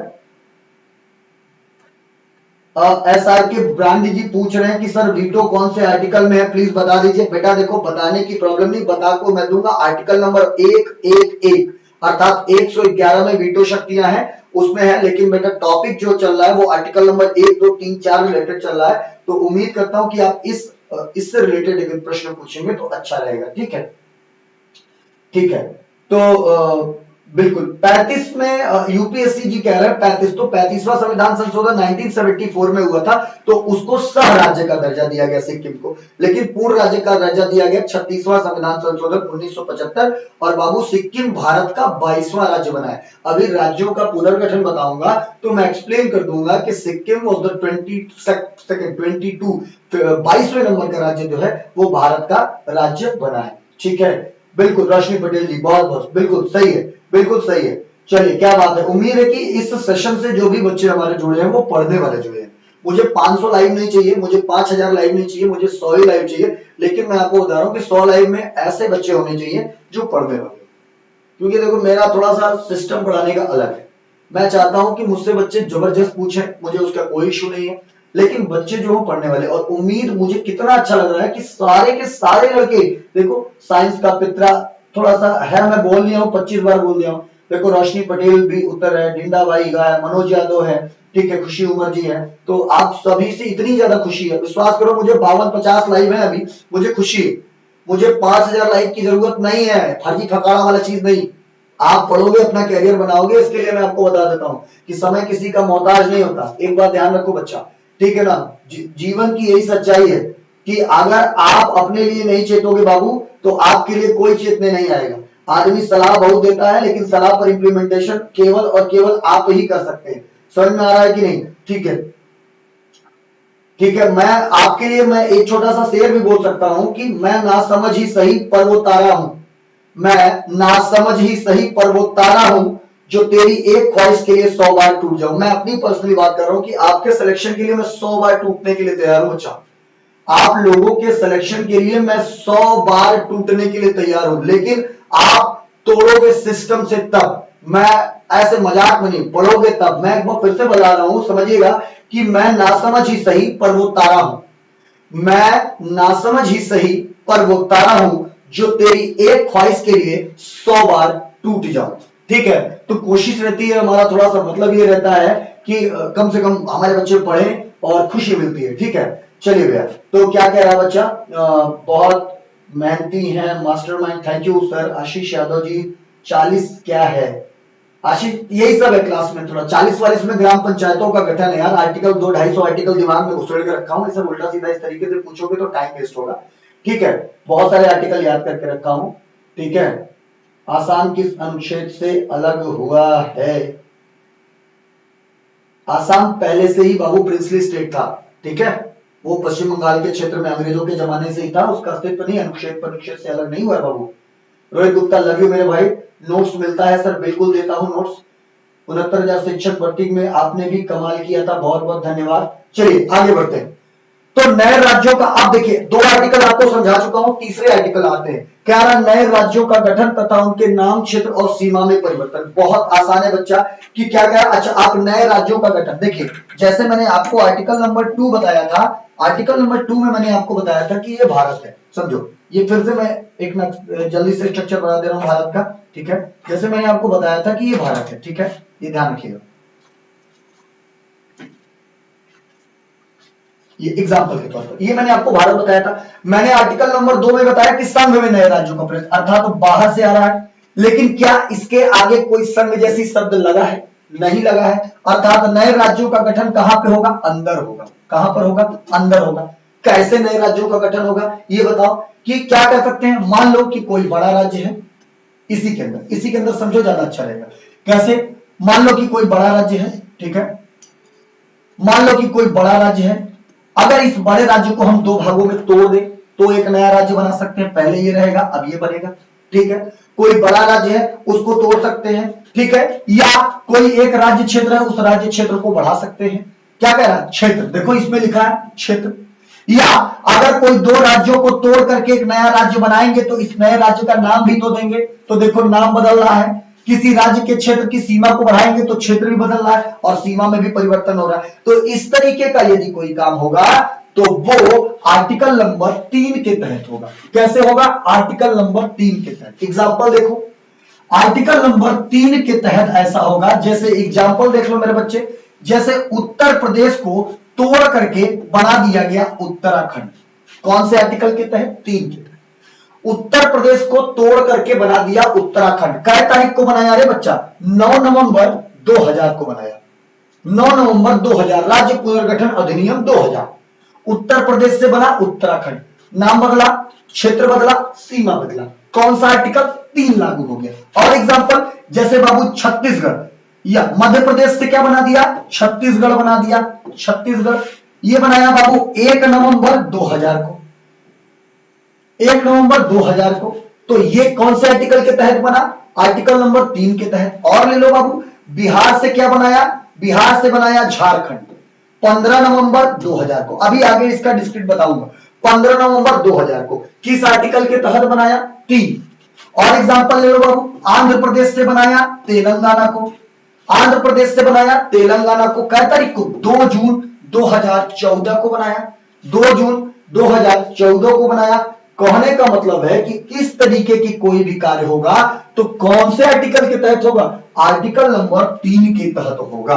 S1: एस आर के ब्रांडी जी पूछ रहे हैं कि सर वीटो कौन से आर्टिकल में है, प्लीज बता दीजिए। बेटा देखो बताने की प्रॉब्लम नहीं, बता को मैं दूंगा। आर्टिकल नंबर 111 अर्थात 111 में वीटो शक्तियां हैं उसमें है, लेकिन बेटा टॉपिक जो चल रहा है वो आर्टिकल नंबर 1, 2, 3, 4 रिलेटेड चल रहा है। तो उम्मीद करता हूं कि आप इससे रिलेटेड अगर प्रश्न पूछेंगे तो अच्छा रहेगा, ठीक है, ठीक है। तो बिल्कुल 35 में यूपीएससी जी कह रहे हैं 35, तो 35वां संविधान संशोधन 1974 में हुआ था, तो उसको सह राज्य का दर्जा दिया गया सिक्किम को, लेकिन पूर्ण राज्य का दर्जा दिया गया 36वां संविधान संशोधन 1975। और बाबू सिक्किम भारत का 22वां राज्य बना है। अभी राज्यों का पुनर्गठन बताऊंगा तो मैं एक्सप्लेन कर दूंगा कि सिक्किम ऑफ द 22वें नंबर का राज्य जो है वो भारत का राज्य बना है, ठीक है। बिल्कुल रोशनी पटेल जी बहुत बहुत बिल्कुल सही है, बिल्कुल सही है। चलिए क्या बात है, उम्मीद है कि इस सेशन से जो भी बच्चे हमारे जुड़े हैं वो पढ़ने वाले जुड़े हैं। मुझे 500 लाइव नहीं चाहिए, मुझे 5000 लाइव नहीं चाहिए, मुझे 100 ही लाइव चाहिए, लेकिन मैं आपको बता रहा हूं कि 100 लाइव में ऐसे बच्चे होने चाहिए जो पढ़ने वाले, क्योंकि देखो मेरा थोड़ा सा सिस्टम पढ़ाने का अलग है। मैं चाहता हूं कि मुझसे बच्चे जबरदस्त पूछें, मुझे उसका कोई इश्यू नहीं है, लेकिन बच्चे जो हो पढ़ने वाले। और उम्मीद मुझे कितना अच्छा लग रहा है कि सारे के सारे लड़के, देखो साइंस का पित्रा थोड़ा सा है, मैं बोल लिया हूं 25 बार बोल दिया हूं। देखो रोशनी पटेल भी उत्तर है, डिंडा भाई है, मनोज यादव है, ठीक है, खुशी उमर जी है। तो आप सभी से इतनी ज्यादा खुशी है, विश्वास करो मुझे 52-50 लाइव है अभी, मुझे खुशी है। मुझे 5000 लाइव की जरूरत नहीं है, फर्जी फकाड़ा वाला चीज नहीं। आप पढ़ोगे अपना कैरियर बनाओगे, इसके लिए मैं आपको बता देता हूं कि समय किसी का मोहताज नहीं होता। एक बात ध्यान रखो बच्चा, ठीक है ना। जीवन की यही सच्चाई है कि अगर आप अपने लिए नहीं चेतोगे बाबू तो आपके लिए कोई चेतने नहीं आएगा। आदमी सलाह बहुत देता है, लेकिन सलाह पर इंप्लीमेंटेशन केवल और केवल आप ही कर सकते हैं। समझ में आ रहा है कि नहीं, ठीक है, ठीक है। मैं आपके लिए मैं एक छोटा सा शेर भी बोल सकता हूं कि मैं ना समझ ही सही पर वो तारा हूं, मैं ना समझ ही सही पर वो तारा हूं जो तेरी एक ख्वाहिश के लिए 100 बार टूट जाऊं। मैं अपनी पर्सनली बात कर रहा हूं कि आपके सिलेक्शन के लिए मैं 100 बार टूटने के लिए तैयार हूं बच्चा। आप लोगों के सिलेक्शन के लिए मैं 100 बार टूटने के लिए तैयार हूं, लेकिन आप तोड़ोगे सिस्टम से तब। मैं ऐसे मजाक में नहीं, पढ़ोगे तब। मैं एक बार फिर से बता रहा हूं, समझिएगा कि मैं नासमझ ही सही पर वो तारा हूं, मैं नासमझ ही सही पर वो तारा हूं जो तेरी एक ख्वाहिश के लिए 100 बार टूट जाऊं, ठीक है। तो कोशिश रहती है हमारा, थोड़ा सा मतलब ये रहता है कि कम से कम हमारे बच्चे पढ़ें और खुशी मिलती है, ठीक है। चलिए भैया, तो क्या कह रहा है बच्चा, बहुत मेहनती है मास्टरमाइंड, थैंक यू सर। आशीष यादव जी 40 क्या है आशीष, यही सब है क्लास में, थोड़ा 40-40 में ग्राम पंचायतों का गठन है यार। आर्टिकल 200-250 आर्टिकल दिमाग में घुसेड़ के रखा हूं, इसे उल्टा सीधा इस तरीके से पूछोगे तो टाइम वेस्ट होगा, ठीक है। बहुत सारे आर्टिकल याद करके रखा हूं, ठीक है। आसाम किस अनुच्छेद से अलग हुआ है? आसाम पहले से ही बाबू प्रिंसली स्टेट था, ठीक है। वो पश्चिम बंगाल के क्षेत्र में अंग्रेजों के जमाने से ही था, उसका अस्तित्व नहीं, अनुच्छेद परिच्छेद से अलग नहीं हुआ बाबू। रोहित गुप्ता लव यू मेरे भाई। नोट्स मिलता है सर, बिल्कुल देता हूं नोट्स। 69,000 शिक्षक भर्ती में आपने भी कमाल किया था, बहुत बहुत धन्यवाद। चलिए आगे बढ़ते हैं। तो नए राज्यों का, अब देखिए 2 आर्टिकल आपको समझा चुका हूं, तीसरे आर्टिकल आते हैं। कह रहा नए राज्यों का गठन तथा उनके नाम, क्षेत्र और सीमा में परिवर्तन। बहुत आसान है बच्चा कि क्या क्या। अच्छा, आप नए राज्यों का गठन देखिए, जैसे मैंने आपको आर्टिकल नंबर 2 बताया था, आर्टिकल नंबर 2 में मैंने आपको बताया था कि ये भारत है, समझो। ये फिर से मैं एक जल्दी से स्ट्रक्चर बना दे रहा हूं भारत का। ठीक है, जैसे मैंने आपको बताया था कि ये भारत है, ठीक है, ये ध्यान रखिएगा। ये एग्जाम्पल के तौर पर ये मैंने आपको भारत बताया था। मैंने आर्टिकल नंबर 2 में बताया कि संघ में नए राज्यों का प्रवेश, अर्थात तो बाहर से आ रहा है, लेकिन क्या इसके आगे कोई संघ जैसी शब्द लगा है? नहीं लगा है, अर्थात नए राज्यों का गठन कहां पे होगा? अंदर होगा। कहां पर होगा? अंदर होगा। कैसे नए राज्यों का गठन होगा ये बताओ। कि क्या कर सकते हैं, मान लो कि कोई बड़ा राज्य है, इसी के अंदर समझो, ज्यादा अच्छा रहेगा। कैसे? मान लो कि कोई बड़ा राज्य है, ठीक है, मान लो कि कोई बड़ा राज्य है, अगर इस बड़े राज्य को हम दो भागों में तोड़ दें तो एक नया राज्य बना सकते हैं। पहले ये रहेगा, अब ये बनेगा, ठीक है। कोई बड़ा राज्य है उसको तोड़ सकते हैं, ठीक है, या कोई एक राज्य क्षेत्र है उस राज्य क्षेत्र को बढ़ा सकते हैं। क्या कह रहा है? क्षेत्र, देखो इसमें लिखा है क्षेत्र। या अगर कोई दो राज्यों को तोड़ करके एक नया राज्य बनाएंगे तो इस नए राज्य का नाम भी तो देंगे, तो देखो नाम बदल रहा है। किसी राज्य के क्षेत्र की सीमा को बढ़ाएंगे तो क्षेत्र भी बदल रहा है और सीमा में भी परिवर्तन हो रहा है। तो इस तरीके का यदि कोई काम होगा तो वो आर्टिकल नंबर 3 के तहत होगा। कैसे होगा? आर्टिकल नंबर 3 के तहत। एग्जाम्पल देखो, आर्टिकल नंबर 3 के तहत ऐसा होगा, जैसे एग्जाम्पल देख लो मेरे बच्चे, जैसे उत्तर प्रदेश को तोड़ करके बना दिया गया उत्तराखंड। कौन से आर्टिकल के तहत? 3 के तहत। उत्तर प्रदेश को तोड़ करके बना दिया उत्तराखंड। कै तारीख को बनाया रे बच्चा? 9 नवंबर 2000 को बनाया। 9 नवंबर 2000, राज्य पुनर्गठन अधिनियम 2000। उत्तर प्रदेश से बना उत्तराखंड, नाम बदला, क्षेत्र बदला, सीमा बदला। कौन सा आर्टिकल? 3 लागू हो गया। और एग्जांपल, जैसे बाबू छत्तीसगढ़ या मध्य प्रदेश से क्या बना दिया? छत्तीसगढ़ बना दिया। छत्तीसगढ़ ये बनाया बाबू 1 नवंबर 2000 को, 1 नवंबर 2000 को। तो ये कौन से आर्टिकल के तहत बना? आर्टिकल नंबर 3 के तहत। और ले लो बाबू, बिहार से क्या बनाया? बिहार से बनाया झारखंड, 15 नवंबर 2000 को। अभी आगे इसका डिस्क्रिप्ट बताऊंगा। 15 नवंबर 2000 को किस आर्टिकल के तहत बनाया? 3। और एग्जांपल ले लो बाबू, आंध्र प्रदेश से बनाया तेलंगाना को, आंध्र प्रदेश से बनाया तेलंगाना को कै तारीख को? 2 जून 2014 को बनाया। 2 जून 2014 को बनाया। कहने का मतलब है कि इस तरीके की कोई भी कार्य होगा तो कौन से आर्टिकल के तहत होगा? आर्टिकल नंबर 3 के तहत होगा।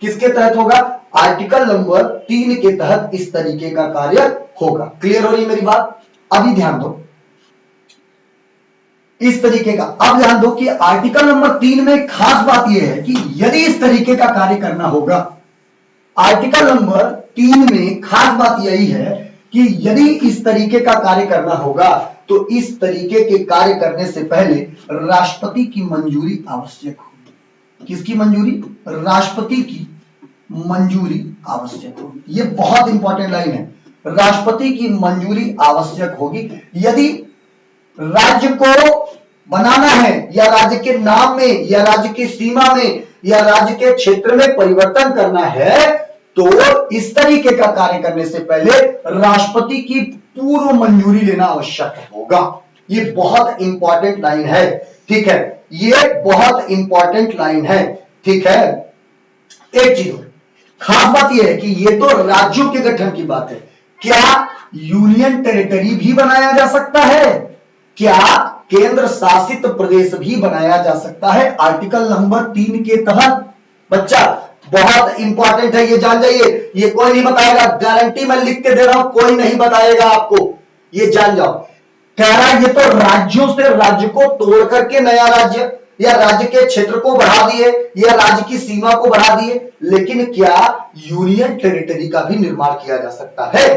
S1: किसके तहत होगा? आर्टिकल नंबर 3 के तहत इस तरीके का कार्य होगा। क्लियर हो रही है मेरी बात? अभी ध्यान दो इस तरीके का। अब ध्यान दो कि आर्टिकल नंबर 3 में खास बात यह है कि यदि इस तरीके का कार्य करना होगा, आर्टिकल नंबर 3 में खास बात यही है कि यदि इस तरीके का कार्य करना होगा तो इस तरीके के कार्य करने से पहले राष्ट्रपति की मंजूरी आवश्यक होगी। किसकी मंजूरी? राष्ट्रपति की मंजूरी आवश्यक होगी। ये बहुत इंपॉर्टेंट लाइन है, राष्ट्रपति की मंजूरी आवश्यक होगी। यदि राज्य को बनाना है या राज्य के नाम में या राज्य की सीमा में या राज्य के क्षेत्र में परिवर्तन करना है तो इस तरीके का कार्य करने से पहले राष्ट्रपति की पूर्व मंजूरी लेना आवश्यक होगा। ये बहुत इंपॉर्टेंट लाइन है, ठीक है, ये बहुत इंपॉर्टेंट लाइन है, ठीक है। एक चीज खास बात यह है कि ये तो राज्यों के गठन की बात है। क्या यूनियन टेरिटरी भी बनाया जा सकता है? क्या केंद्र शासित प्रदेश भी बनाया जा सकता है आर्टिकल नंबर 3 के तहत? बच्चा बहुत इंपॉर्टेंट है, ये जान जाइए। ये कोई नहीं बताएगा, गारंटी मैं लिख के दे रहा हूं, कोई नहीं बताएगा आपको, ये जान जाओ। कह रहा है ये तो राज्यों से राज्य को तोड़ करके नया राज्य या राज्य के क्षेत्र को बढ़ा दिए या राज्य की सीमा को बढ़ा दिए, लेकिन क्या यूनियन टेरिटरी का भी निर्माण किया जा सकता है?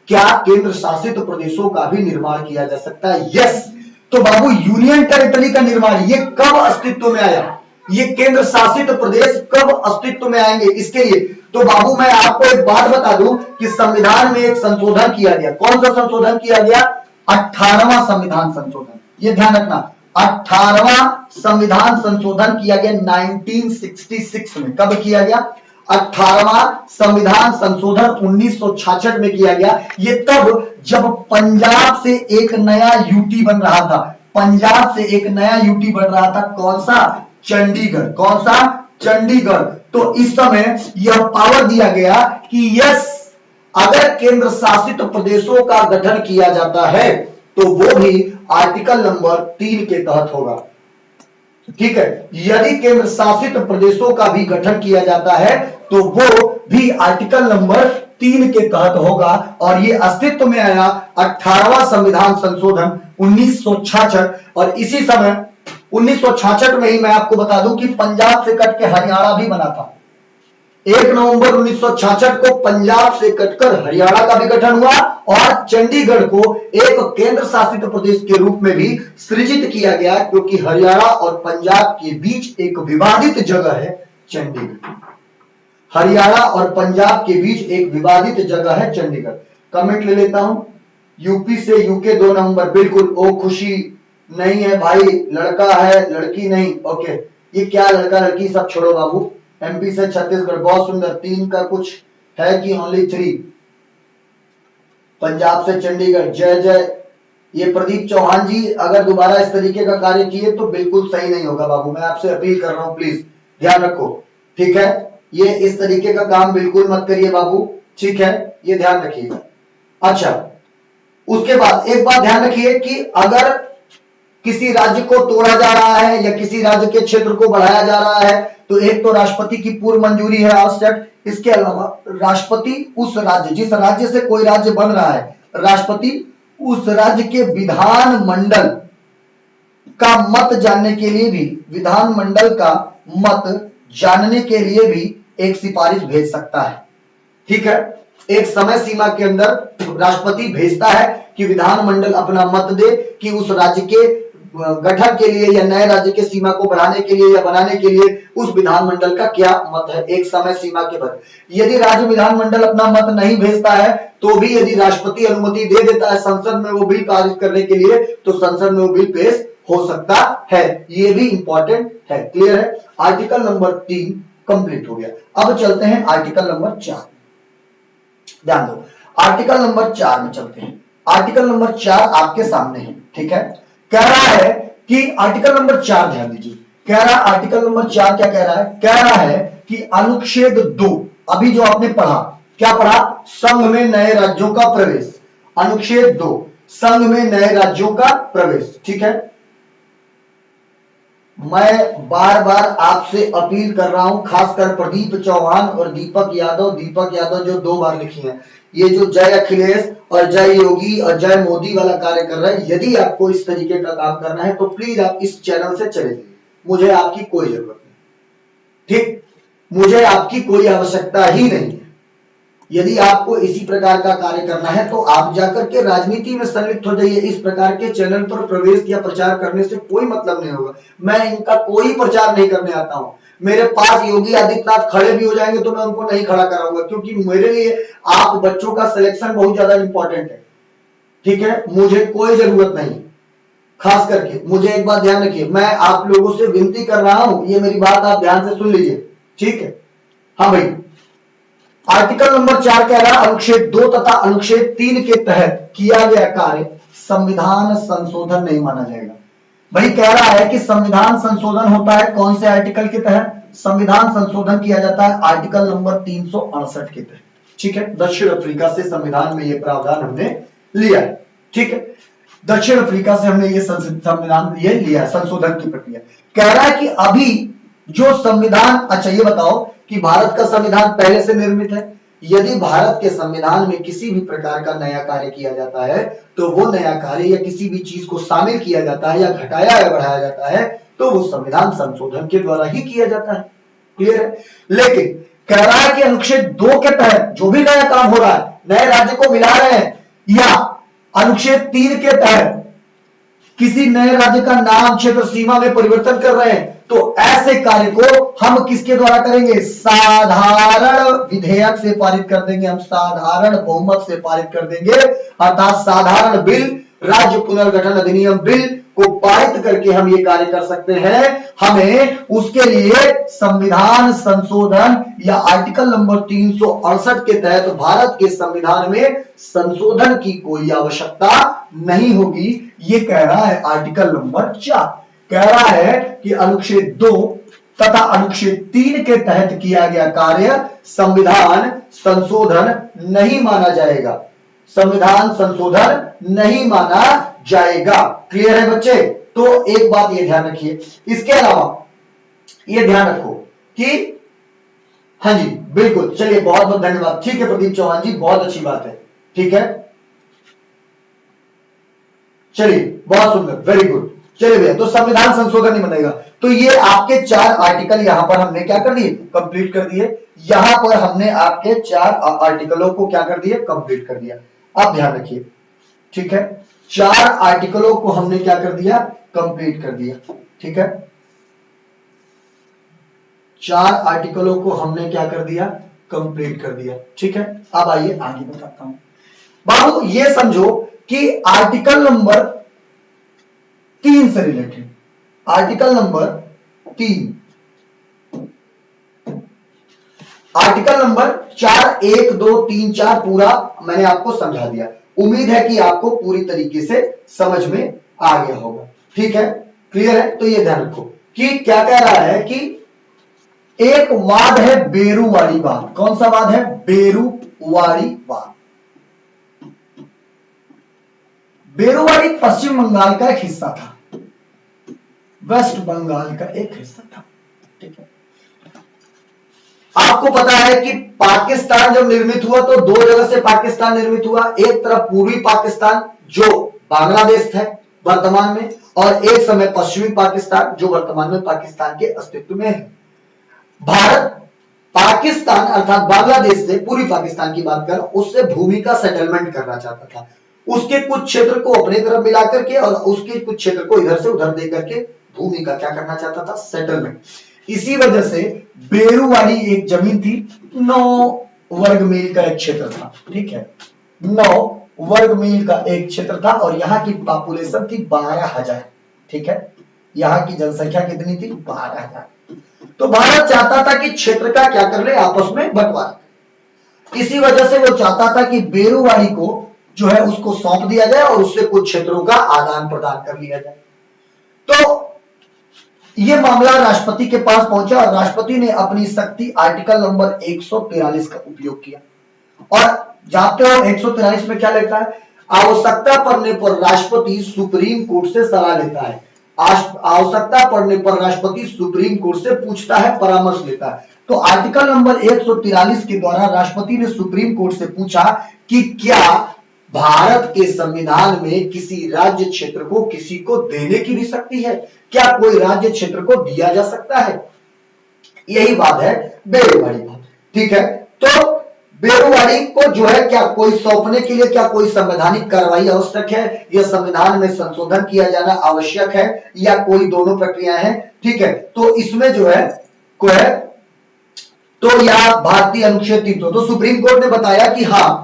S1: क्या केंद्र शासित प्रदेशों का भी निर्माण किया जा सकता है? यस। तो बाबू यूनियन टेरिटरी का निर्माण ये कब अस्तित्व में आया? ये केंद्र शासित प्रदेश कब अस्तित्व में आएंगे इसके लिए? तो बाबू मैं आपको एक बात बता दूं कि संविधान में एक संशोधन किया गया। कौन सा संशोधन किया गया? 18वां संविधान संशोधन। ये ध्यान रखना, 18वां संविधान संशोधन किया गया 1966 में। कब किया गया? 18वां संविधान संशोधन 1966 में किया गया। ये तब जब पंजाब से एक नया यूटी बन रहा था। पंजाब से एक नया यूटी बन रहा था, कौन सा? चंडीगढ़। कौन सा? चंडीगढ़। तो इस समय यह पावर दिया गया कि यस, अगर केंद्र शासित प्रदेशों का गठन किया जाता है तो वो भी आर्टिकल नंबर 3 के तहत होगा। ठीक है। यदि केंद्र शासित प्रदेशों का भी गठन किया जाता है तो वो भी आर्टिकल नंबर 3 के तहत होगा, और ये अस्तित्व में आया 18वां संविधान संशोधन 1966। और इसी समय 1966 में ही मैं आपको बता दूं कि पंजाब से कट के हरियाणा भी बना था। 1 नवंबर 1966 को पंजाब से कटकर हरियाणा का भी गठन हुआ और चंडीगढ़ को एक केंद्र शासित प्रदेश के रूप में भी सृजित किया गया, क्योंकि हरियाणा और पंजाब के बीच एक विवादित जगह है चंडीगढ़। हरियाणा और पंजाब के बीच एक विवादित जगह है चंडीगढ़। कमेंट ले लेता हूं, यूपी से यूके 2 नवंबर, बिल्कुल। ओ खुशी नहीं है भाई, लड़का है लड़की नहीं। ओके, ये क्या लड़का लड़की सब छोड़ो बाबू। एमपी से छत्तीसगढ़, बहुत सुंदर। 3 का कुछ है कि ओनली 3? पंजाब से चंडीगढ़, जय जय। ये प्रदीप चौहान जी अगर दोबारा इस तरीके का कार्य किए तो बिल्कुल सही नहीं होगा बाबू, मैं आपसे अपील कर रहा हूं, प्लीज ध्यान रखो, ठीक है। ये इस तरीके का काम बिल्कुल मत करिए बाबू, ठीक है, ये ध्यान रखिएगा। अच्छा, उसके बाद एक बात ध्यान रखिए कि अगर किसी राज्य को तोड़ा जा रहा है या किसी राज्य के क्षेत्र को बढ़ाया जा रहा है तो एक तो राष्ट्रपति की पूर्व मंजूरी है आवश्यक। इसके अलावा राष्ट्रपति उस राज्य, जिस राज्य से कोई राज्य बन रहा है, राष्ट्रपति उस राज्य के विधानमंडल का मत जानने के लिए भी, विधानमंडल का मत जानने के लिए भी एक सिफारिश भेज सकता है, ठीक है। एक समय सीमा के अंदर राष्ट्रपति भेजता है कि विधानमंडल अपना मत दे कि उस राज्य के गठन के लिए या नए राज्य के सीमा को बढ़ाने के लिए या बनाने के लिए उस विधानमंडल का क्या मत है, एक समय सीमा के बाद। यदि राज्य विधानमंडल अपना मत नहीं भेजता है तो भी यदि राष्ट्रपति अनुमति दे देता है संसद में वो बिल पारित करने के लिए, तो संसद में वो बिल पेश हो सकता है। ये भी इंपॉर्टेंट है, क्लियर है। आर्टिकल नंबर 3 कंप्लीट हो गया। अब चलते हैं आर्टिकल नंबर 4, ध्यान दो। आर्टिकल नंबर 4 में चलते हैं। आर्टिकल नंबर 4 आपके सामने है, ठीक है। कह रहा है कि आर्टिकल नंबर 4 ध्यान दीजिए, कह रहा है आर्टिकल नंबर 4 क्या कह रहा है, कह रहा है कि अनुच्छेद 2, अभी जो आपने पढ़ा, क्या पढ़ा, संघ में नए राज्यों का प्रवेश। अनुच्छेद 2, संघ में नए राज्यों का प्रवेश, ठीक है। मैं बार बार आपसे अपील कर रहा हूं, खासकर प्रदीप चौहान और दीपक यादव जो 2 बार लिखी हैं, ये जो जय अखिलेश और जय योगी और जय मोदी वाला कार्य कर रहे हैं, यदि आपको इस तरीके का काम करना है तो प्लीज आप इस चैनल से चले जाइए, मुझे आपकी कोई जरूरत नहीं, ठीक, मुझे आपकी कोई आवश्यकता ही नहीं है। यदि आपको इसी प्रकार का कार्य करना है तो आप जाकर के राजनीति में संलिप्त हो जाइए। इस प्रकार के चैनल पर प्रवेश या प्रचार करने से कोई मतलब नहीं होगा। मैं इनका कोई प्रचार नहीं करने आता हूं। मेरे पास योगी आदित्यनाथ खड़े भी हो जाएंगे तो मैं उनको नहीं खड़ा कराऊंगा, क्योंकि मेरे लिए आप बच्चों का सिलेक्शन बहुत ज्यादा इंपॉर्टेंट है, ठीक है। मुझे कोई जरूरत नहीं, खास करके मुझे एक बात ध्यान रखिए, मैं आप लोगों से विनती कर रहा हूं, ये मेरी बात आप ध्यान से सुन लीजिए, ठीक है। हाँ भाई, आर्टिकल नंबर 4 कह रहा है अनुच्छेद 2 तथा अनुच्छेद 3 के तहत किया गया कार्य संविधान संशोधन नहीं माना जाएगा। भाई कह रहा है कि संविधान संशोधन होता है कौन से आर्टिकल के तहत, संविधान संशोधन किया जाता है आर्टिकल नंबर 368 के तहत, ठीक है। दक्षिण अफ्रीका से संविधान में ये प्रावधान हमने लिया है, ठीक है। दक्षिण अफ्रीका से हमने ये संविधान ये लिया है, संशोधन की प्रक्रिया। कह रहा है कि अभी जो संविधान, अच्छा ये बताओ कि भारत का संविधान पहले से निर्मित है। यदि भारत के संविधान में किसी भी प्रकार का नया कार्य किया जाता है तो वो नया कार्य या किसी भी चीज को शामिल किया जाता है या घटाया या बढ़ाया जाता है तो वो संविधान संशोधन के द्वारा ही किया जाता है, क्लियर है। लेकिन कह रहा है कि अनुच्छेद 2 के तहत जो भी नया काम हो रहा है, नए राज्य को मिला रहे हैं या अनुच्छेद 3 के तहत किसी नए राज्य का नाम, क्षेत्र, सीमा में परिवर्तन कर रहे हैं, तो ऐसे कार्य को हम किसके द्वारा करेंगे, साधारण विधेयक से पारित कर देंगे, हम साधारण बहुमत से पारित कर देंगे। अर्थात साधारण बिल, राज्य पुनर्गठन अधिनियम बिल को पारित करके हम ये कार्य कर सकते हैं। हमें उसके लिए संविधान संशोधन या आर्टिकल नंबर 368 के तहत भारत के संविधान में संशोधन की कोई आवश्यकता नहीं होगी। ये कह रहा है आर्टिकल नंबर 4। कह रहा है कि अनुच्छेद 2 तथा अनुच्छेद 3 के तहत किया गया कार्य संविधान संशोधन नहीं माना जाएगा, संविधान संशोधन नहीं माना जाएगा। क्लियर है बच्चे, तो एक बात ये ध्यान रखिए। इसके अलावा ये ध्यान रखो कि हाँ जी बिल्कुल, चलिए बहुत बहुत धन्यवाद। ठीक है प्रदीप चौहान जी, बहुत अच्छी बात है। ठीक है, चलिए बहुत सुंदर, वेरी गुड। चलिए भैया, तो संविधान संशोधन नहीं बनेगा। तो ये आपके 4 आर्टिकल यहां पर हमने क्या कर दिए, कंप्लीट कर दिए। यहां पर हमने आपके 4 आर्टिकलों को क्या कर दिया, कंप्लीट कर दिया। अब ध्यान रखिए, ठीक है, 4 आर्टिकलों को हमने क्या कर दिया, कंप्लीट कर दिया। ठीक है, 4 आर्टिकलों को हमने क्या कर दिया, कंप्लीट कर दिया। ठीक है, अब आइए आगे बताता हूं। बाबू ये समझो कि आर्टिकल नंबर 3 से related, article number 3, article number 4, 1, 2, 3, 4 पूरा मैंने आपको समझा दिया। उम्मीद है कि आपको पूरी तरीके से समझ में आ गया होगा। ठीक है, क्लियर है। तो ये ध्यान रखो कि क्या कह रहा है कि एक वाद है बेरुवाड़ी वाद। कौन सा वाद है, बेरुवाड़ी वाद। बेरुवाड़ी पश्चिम बंगाल का एक हिस्सा था, वेस्ट बंगाल का एक हिस्सा था। ठीक है, आपको पता है कि पाकिस्तान जब निर्मित हुआ तो 2 जगह से पाकिस्तान निर्मित हुआ। एक तरफ पूर्वी पाकिस्तान जो बांग्लादेश है वर्तमान में, और एक समय पश्चिमी पाकिस्तान जो वर्तमान में पाकिस्तान के अस्तित्व में है। भारत पाकिस्तान अर्थात बांग्लादेश से, पूर्वी पाकिस्तान की बात कर, उससे भूमि का सेटलमेंट करना चाहता था। उसके कुछ क्षेत्र को अपने तरफ मिला करके और उसके कुछ क्षेत्र को इधर से उधर दे करके भूमि का क्या करना चाहता था, सेटलमेंट। इसी वजह से बेरुवाड़ी एक जमीन थी, 9 वर्ग मील का एक क्षेत्र था। ठीक है, 9 वर्ग मील का एक क्षेत्र था और यहां की पॉपुलेशन थी 12,000। ठीक है, यहां की जनसंख्या कितनी थी, 12,000। तो भारत चाहता था कि क्षेत्र का क्या कर ले, आपस में बंटवारा। इसी वजह से वो चाहता था कि बेरुवाड़ी को जो है उसको सौंप दिया जाए और उससे कुछ क्षेत्रों का आदान प्रदान कर लिया जाए। तो यह मामला राष्ट्रपति के पास पहुंचा और राष्ट्रपति ने अपनी शक्ति आर्टिकल नंबर 143 का उपयोग किया। और जानते हो 143 में क्या लिखा है, आवश्यकता पड़ने पर राष्ट्रपति सुप्रीम कोर्ट से सलाह लेता है। आवश्यकता पड़ने पर राष्ट्रपति सुप्रीम कोर्ट से पूछता है, परामर्श लेता है। तो आर्टिकल नंबर 143 के द्वारा राष्ट्रपति ने सुप्रीम कोर्ट से पूछा कि क्या भारत के संविधान में किसी राज्य क्षेत्र को किसी को देने की भी शक्ति है, क्या कोई राज्य क्षेत्र को दिया जा सकता है। यही बात है बेरुवाड़ी बात। ठीक है, तो बेरुवाड़ी को जो है क्या कोई सौंपने के लिए क्या कोई संवैधानिक कार्रवाई आवश्यक है, या संविधान में संशोधन किया जाना आवश्यक है, या कोई दोनों प्रक्रियाएं हैं। ठीक है, तो इसमें जो है तो यह भारतीय अनुच्छेद 300, तो सुप्रीम कोर्ट ने बताया कि हाँ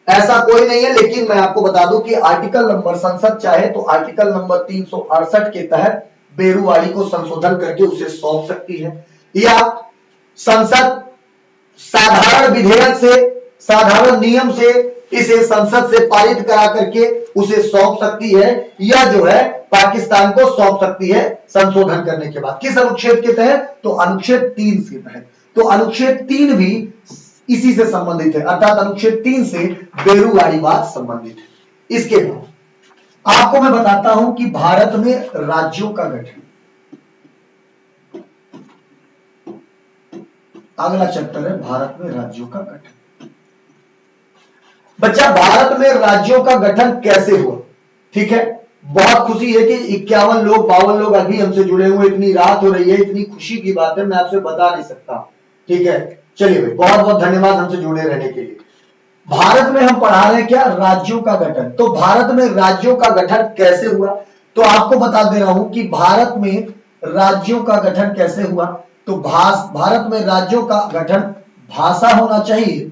S1: ऐसा कोई नहीं है, लेकिन मैं आपको बता दूं कि आर्टिकल नंबर, संसद चाहे तो आर्टिकल नंबर 368 के तहत बेरुवाड़ी को संशोधन करके उसे सौंप सकती है, या संसद साधारण विधेयक से, साधारण नियम से इसे संसद से पारित करा करके उसे सौंप सकती है, या जो है पाकिस्तान को सौंप सकती है संशोधन करने के बाद। किस अनुच्छेद के तहत, तो अनुच्छेद 3 के तहत। तो अनुच्छेद 3 भी इसी से संबंधित है, अर्थात अनुच्छेद 3 से बेरुवाड़ी बात संबंधित है। इसके बाद आपको मैं बताता हूं कि भारत में राज्यों का गठन, अगला चैप्टर है भारत में राज्यों का गठन। बच्चा भारत में राज्यों का गठन कैसे हुआ। ठीक है, बहुत खुशी है कि 51 लोग 52 लोग अभी हमसे जुड़े हुए, इतनी रात हो रही है, इतनी खुशी की बात है, मैं आपसे बता नहीं सकता। ठीक है, चलिए भाई बहुत बहुत धन्यवाद हमसे जुड़े रहने के लिए। भारत में हम पढ़ा रहे हैं क्या, राज्यों का गठन। तो भारत में राज्यों का गठन कैसे हुआ, तो आपको बता दे रहा हूं कि भारत में राज्यों का गठन कैसे हुआ। तो भारत में राज्यों का गठन भाषा होना चाहिए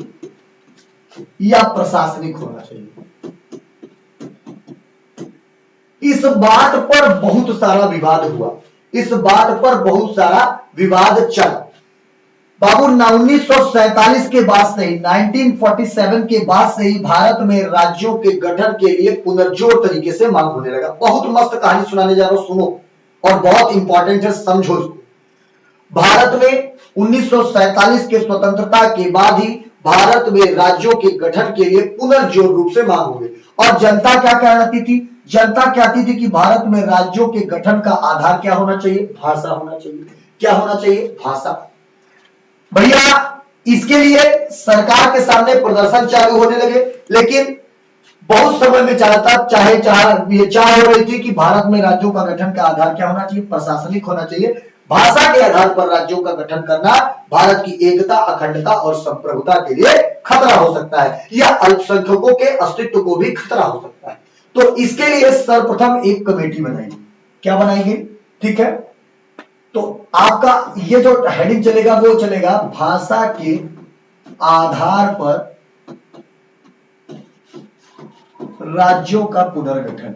S1: या प्रशासनिक होना चाहिए। इस बात पर बहुत सारा विवाद हुआ, इस बात पर बहुत सारा विवाद चला। बाबू 1947 के बाद से ही, 1947 के बाद से ही भारत में राज्यों के गठन के लिए पुनर्जोर तरीके से मांग होने लगा। बहुत मस्त कहानी सुनाने जा रहा हूं, सुनो, और बहुत इंपॉर्टेंट है, समझो इसको। भारत में 1947 के स्वतंत्रता के बाद ही भारत में राज्यों के गठन के लिए पुनर्जोर रूप से मांग हो गई। और जनता क्या कहती थी, जनता कहती थी कि भारत में राज्यों के गठन का आधार क्या होना चाहिए? भाषा होना चाहिए। क्या होना चाहिए? भाषा। भैया इसके लिए सरकार के सामने प्रदर्शन चालू होने लगे, लेकिन बहुत समय में चाह हो रही थी कि भारत में राज्यों का गठन का आधार क्या होना चाहिए? प्रशासनिक होना चाहिए। भाषा के आधार पर राज्यों का गठन करना भारत की एकता, अखंडता और संप्रभुता के लिए खतरा हो सकता है, या अल्पसंख्यकों के अस्तित्व को भी खतरा हो सकता है। तो इसके लिए सर्वप्रथम एक कमेटी बनाएगी। क्या बनाएगी? ठीक है, तो आपका ये जो हेडिंग चलेगा वो चलेगा भाषा के आधार पर राज्यों का पुनर्गठन।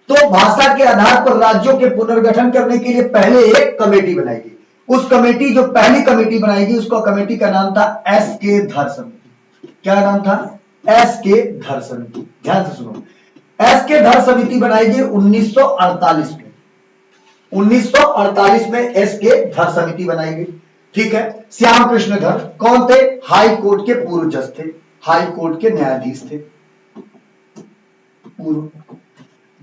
S1: तो भाषा के आधार पर राज्यों के पुनर्गठन करने के लिए पहले एक कमेटी बनाएगी। उस कमेटी, जो पहली कमेटी बनाएगी, उसका कमेटी का नाम था एस.के. धर समिति। क्या नाम था? एस.के. धर समिति। ध्यान से सुनो, एस.के. धर समिति बनाएगी 1948 में। 1948 में एस.के. धर समिति बनाएगी। ठीक है, श्याम कृष्ण धर कौन थे? हाई कोर्ट के पूर्व जज थे, हाई कोर्ट के न्यायाधीश थे पूर्व।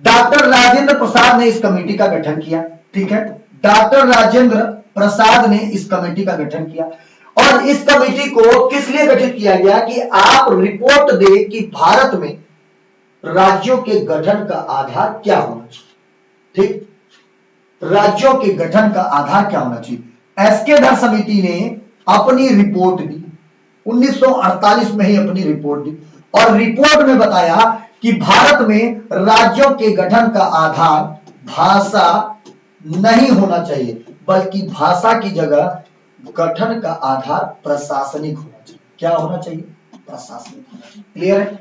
S1: डॉक्टर राजेंद्र प्रसाद ने इस कमेटी का गठन किया। ठीक है, डॉक्टर राजेंद्र प्रसाद ने इस कमेटी का गठन किया। और इस कमेटी को किस लिए गठित किया गया? कि आप रिपोर्ट दें कि भारत में राज्यों के गठन का आधार क्या होना चाहिए। ठीक, राज्यों के गठन का आधार क्या होना चाहिए? एस.के. धर समिति ने अपनी रिपोर्ट दी 1948 में ही, अपनी रिपोर्ट दी, और रिपोर्ट में बताया कि भारत में राज्यों के गठन का आधार भाषा नहीं होना चाहिए, बल्कि भाषा की जगह गठन का आधार प्रशासनिक होना चाहिए। क्या होना चाहिए? प्रशासनिक होना चाहिए। क्लियर है?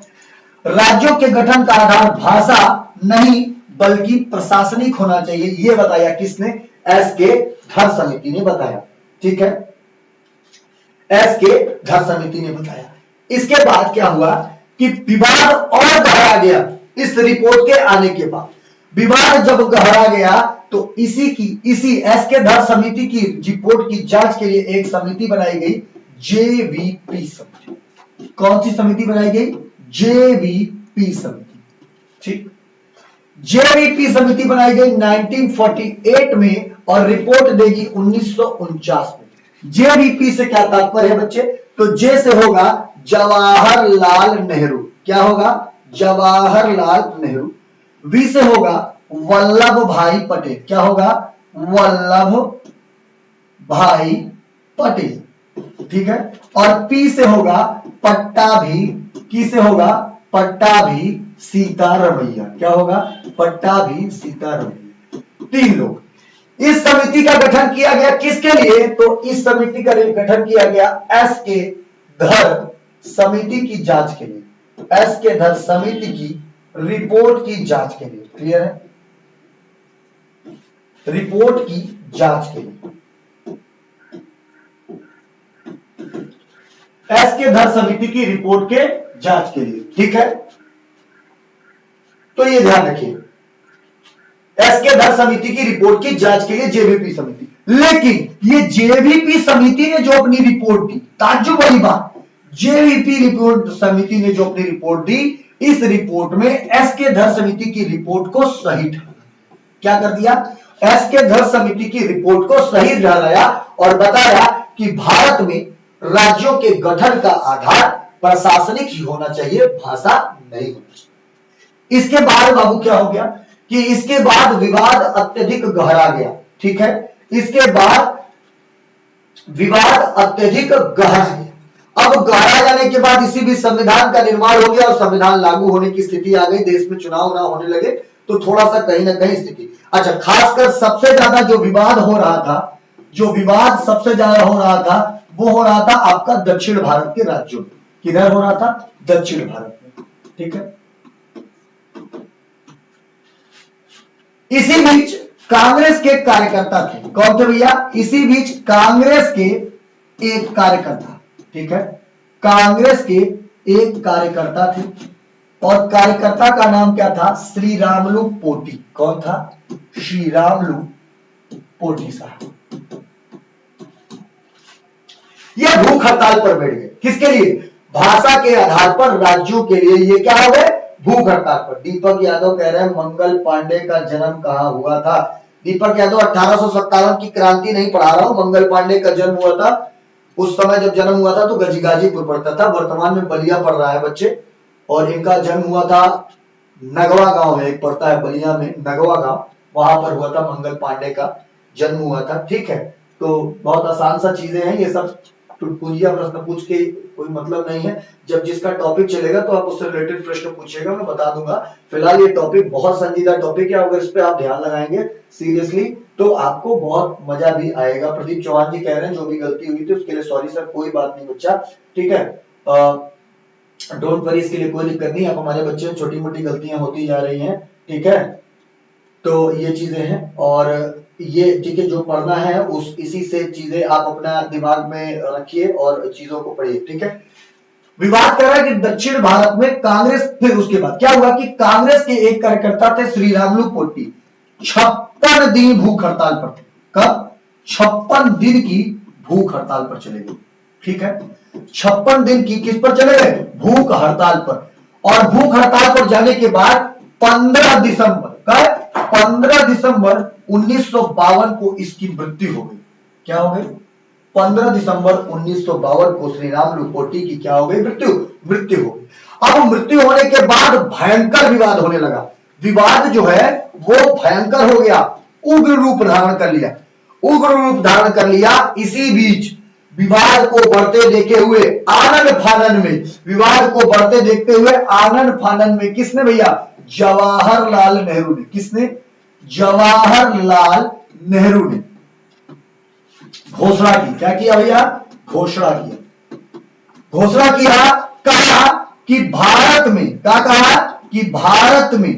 S1: राज्यों के गठन का आधार भाषा नहीं बल्कि प्रशासनिक होना चाहिए, यह बताया किसने? एस.के. धर समिति ने बताया। ठीक है, एस.के. धर समिति ने बताया। इसके बाद क्या हुआ कि विवाद और गहरा गया। इस रिपोर्ट के आने के बाद विवाद जब गहरा गया तो इसी एस.के. धर समिति की रिपोर्ट की जांच के लिए एक समिति बनाई गई, जेवीपी समिति। कौन सी समिति बनाई गई? जेवीपी समिति। ठीक, जेवीपी समिति बनाई गई 1948 में और रिपोर्ट देगी 1949 में। जेवीपी से क्या तात्पर्य है बच्चे? तो जे से होगा जवाहरलाल नेहरू। क्या होगा? जवाहरलाल नेहरू। वी से होगा वल्लभ भाई पटेल। क्या होगा? वल्लभ भाई पटेल। ठीक है, और पी से होगा पट्टाभी। की से होगा पट्टाभी सीतारमैया। क्या होगा? पट्टाभी सीतारमैया। तीन लोग। इस समिति का गठन किया गया किसके लिए? तो इस समिति का गठन किया गया एस.के. धर समिति की जांच के लिए, एस.के. धर समिति की रिपोर्ट की जांच के लिए। क्लियर है? रिपोर्ट की जांच के लिए एस.के. धर समिति की रिपोर्ट के जांच के लिए। ठीक है, तो ये ध्यान रखिए, एस.के. धर समिति की रिपोर्ट की जांच के लिए जेवीपी समिति। लेकिन ये जेवीपी समिति ने जो अपनी रिपोर्ट दी, ताज्जुब वाली बात, जेवीपी रिपोर्ट समिति ने जो अपनी रिपोर्ट दी, इस रिपोर्ट में एस.के. धर समिति की रिपोर्ट को सही ठहराया। क्या कर दिया? एस.के. धर समिति की रिपोर्ट को सही ठहराया और बताया कि भारत में राज्यों के गठन का आधार प्रशासनिक ही होना चाहिए, भाषा नहीं होना चाहिए। इसके बाद बाबू क्या हो गया कि इसके बाद विवाद अत्यधिक गहरा गया। ठीक है, इसके बाद विवाद अत्यधिक गहरा गया। अब गहरा जाने के बाद इसी बीच संविधान का निर्माण हो गया और संविधान लागू होने की स्थिति आ गई। देश में चुनाव ना होने लगे तो थोड़ा सा कहीं ना कहीं स्थिति, अच्छा, खासकर सबसे ज्यादा जो विवाद हो रहा था, जो विवाद सबसे ज्यादा हो रहा था, वो हो रहा था आपका दक्षिण भारत के राज्यों में। किधर हो रहा था? दक्षिण भारत में। ठीक है, इसी बीच कांग्रेस के कार्यकर्ता थे। कौन थे भैया? इसी बीच कांग्रेस के एक कार्यकर्ता, ठीक है, कांग्रेस के एक कार्यकर्ता थे और कार्यकर्ता का नाम क्या था? श्री रामलू पोटी। कौन था? श्री रामलू पोटी साहब। यह भूख हड़ताल पर बैठ गए। किसके लिए? भाषा के आधार पर राज्यों के लिए ये क्या हो गए, भूख हड़ताल पर। दीपक यादव कह रहे हैं मंगल पांडे का जन्म कहाँ हुआ था। दीपक यादव 1857 की क्रांति नहीं पढ़ा रहा हूं, मंगल पांडे का जन्म हुआ था। उस समय जब जन्म हुआ था तो गाजीपुर पड़ता था, वर्तमान में बलिया पड़ रहा है बच्चे। और इनका जन्म हुआ था नगवा गांव में, एक पड़ता है बलिया में नगवा गांव, वहां पर हुआ था मंगल पांडे का जन्म हुआ था। ठीक है, तो बहुत आसान सा चीजें हैं ये सब, टुटपुंजिया प्रश्न पूछ के कोई मतलब नहीं है। जब जिसका टॉपिक चलेगा तो आप उससे रिलेटेड प्रश्न पूछिएगा, मैं बता दूंगा। फिलहाल ये टॉपिक बहुत संजीदा टॉपिक है, अगर इस पे आप ध्यान लगाएंगे सीरियसली तो आपको बहुत मजा भी आएगा। प्रदीप चौहान जी कह रहे हैं जो भी गलती हुई थी उसके लिए सॉरी सर, कोई बात नहीं बच्चा, ठीक है, डोंट वरी, इसके लिए कोई दिक्कत नहीं। आप हमारे बच्चे, छोटी मोटी गलतियां होती जा रही हैं, ठीक है, तो ये चीजें हैं। और ये ठीक है, जो पढ़ना है उस इसी से चीजें आप अपना दिमाग में रखिए और चीजों को पढ़िए, ठीक है। विवाद कर रहा है कि दक्षिण भारत में कांग्रेस, फिर उसके बाद क्या हुआ कि कांग्रेस के एक कार्यकर्ता थे श्री रामुलु पोटी, 56 दिन भूख हड़ताल पर थे। कब? 56 दिन की भूख हड़ताल पर चले गए, ठीक है, 56 दिन की किस पर चले गए, भूख हड़ताल पर। और भूख हड़ताल पर जाने के बाद 15 दिसंबर 1952 को इसकी मृत्यु हो गई। क्या हो गई? 15 दिसंबर 1952 को श्री रामुलु पोटी की क्या हो गई, मृत्यु हो गई। अब मृत्यु होने के बाद भयंकर विवाद होने लगा। विवाद जो है वो भयंकर हो गया, उग्र रूप धारण कर लिया। इसी बीच विवाद को बढ़ते देखते हुए आनंद फानन में किसने भैया, जवाहरलाल नेहरू ने, किसने, जवाहरलाल नेहरू ने घोषणा की। क्या किया भैया? घोषणा किया। कहा कि भारत में, क्या कहा कि भारत में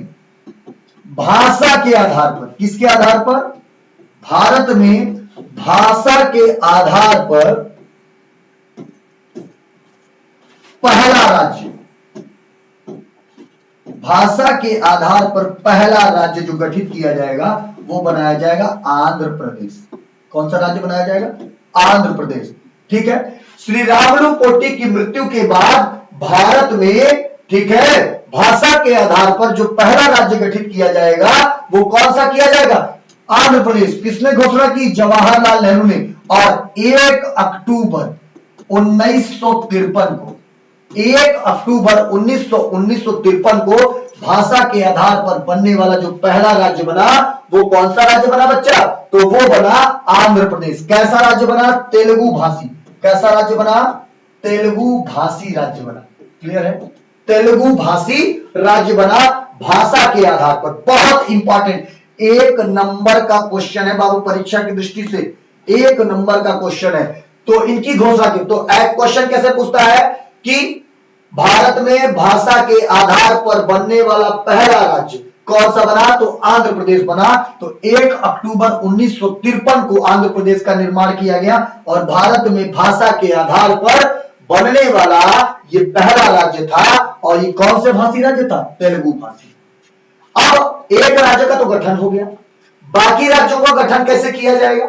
S1: भाषा के आधार पर, किसके आधार पर, भारत में भाषा के आधार पर पहला राज्य, भाषा के आधार पर पहला राज्य जो गठित किया जाएगा वो बनाया जाएगा आंध्र प्रदेश। कौन सा राज्य बनाया जाएगा? आंध्र प्रदेश, ठीक है। श्री रामुलु पोटी की मृत्यु के बाद भारत में, ठीक है, भाषा के आधार पर जो पहला राज्य गठित किया जाएगा वो कौन सा किया जाएगा? आंध्र प्रदेश। किसने घोषणा की? जवाहरलाल नेहरू ने। और 1 अक्टूबर 1953 को, 1 अक्टूबर 1953 को भाषा के आधार पर बनने वाला जो पहला राज्य बना वो कौन सा राज्य बना बच्चा? तो वो बना आंध्र प्रदेश। कैसा राज्य बना? तेलुगु भाषी। कैसा राज्य बना? तेलुगु भाषी राज्य बना। क्लियर है? तेलुगु भाषी राज्य बना भाषा के आधार पर। बहुत इंपॉर्टेंट, 1 नंबर का क्वेश्चन है बाबू, परीक्षा की दृष्टि से 1 नंबर का क्वेश्चन है। तो इनकी घोषणा की, तो एक क्वेश्चन कैसे पूछता है कि भारत में भाषा के आधार पर बनने वाला पहला राज्य कौन सा बना? तो आंध्र प्रदेश बना। तो 1 अक्टूबर 1953 को आंध्र प्रदेश का निर्माण किया गया और भारत में भाषा के आधार पर बनने वाला ये पहला राज्य था। और ये कौन से भाषी राज्य था? तेलुगु भाषी। अब एक राज्य का तो गठन हो गया, बाकी राज्यों का गठन कैसे किया जाएगा?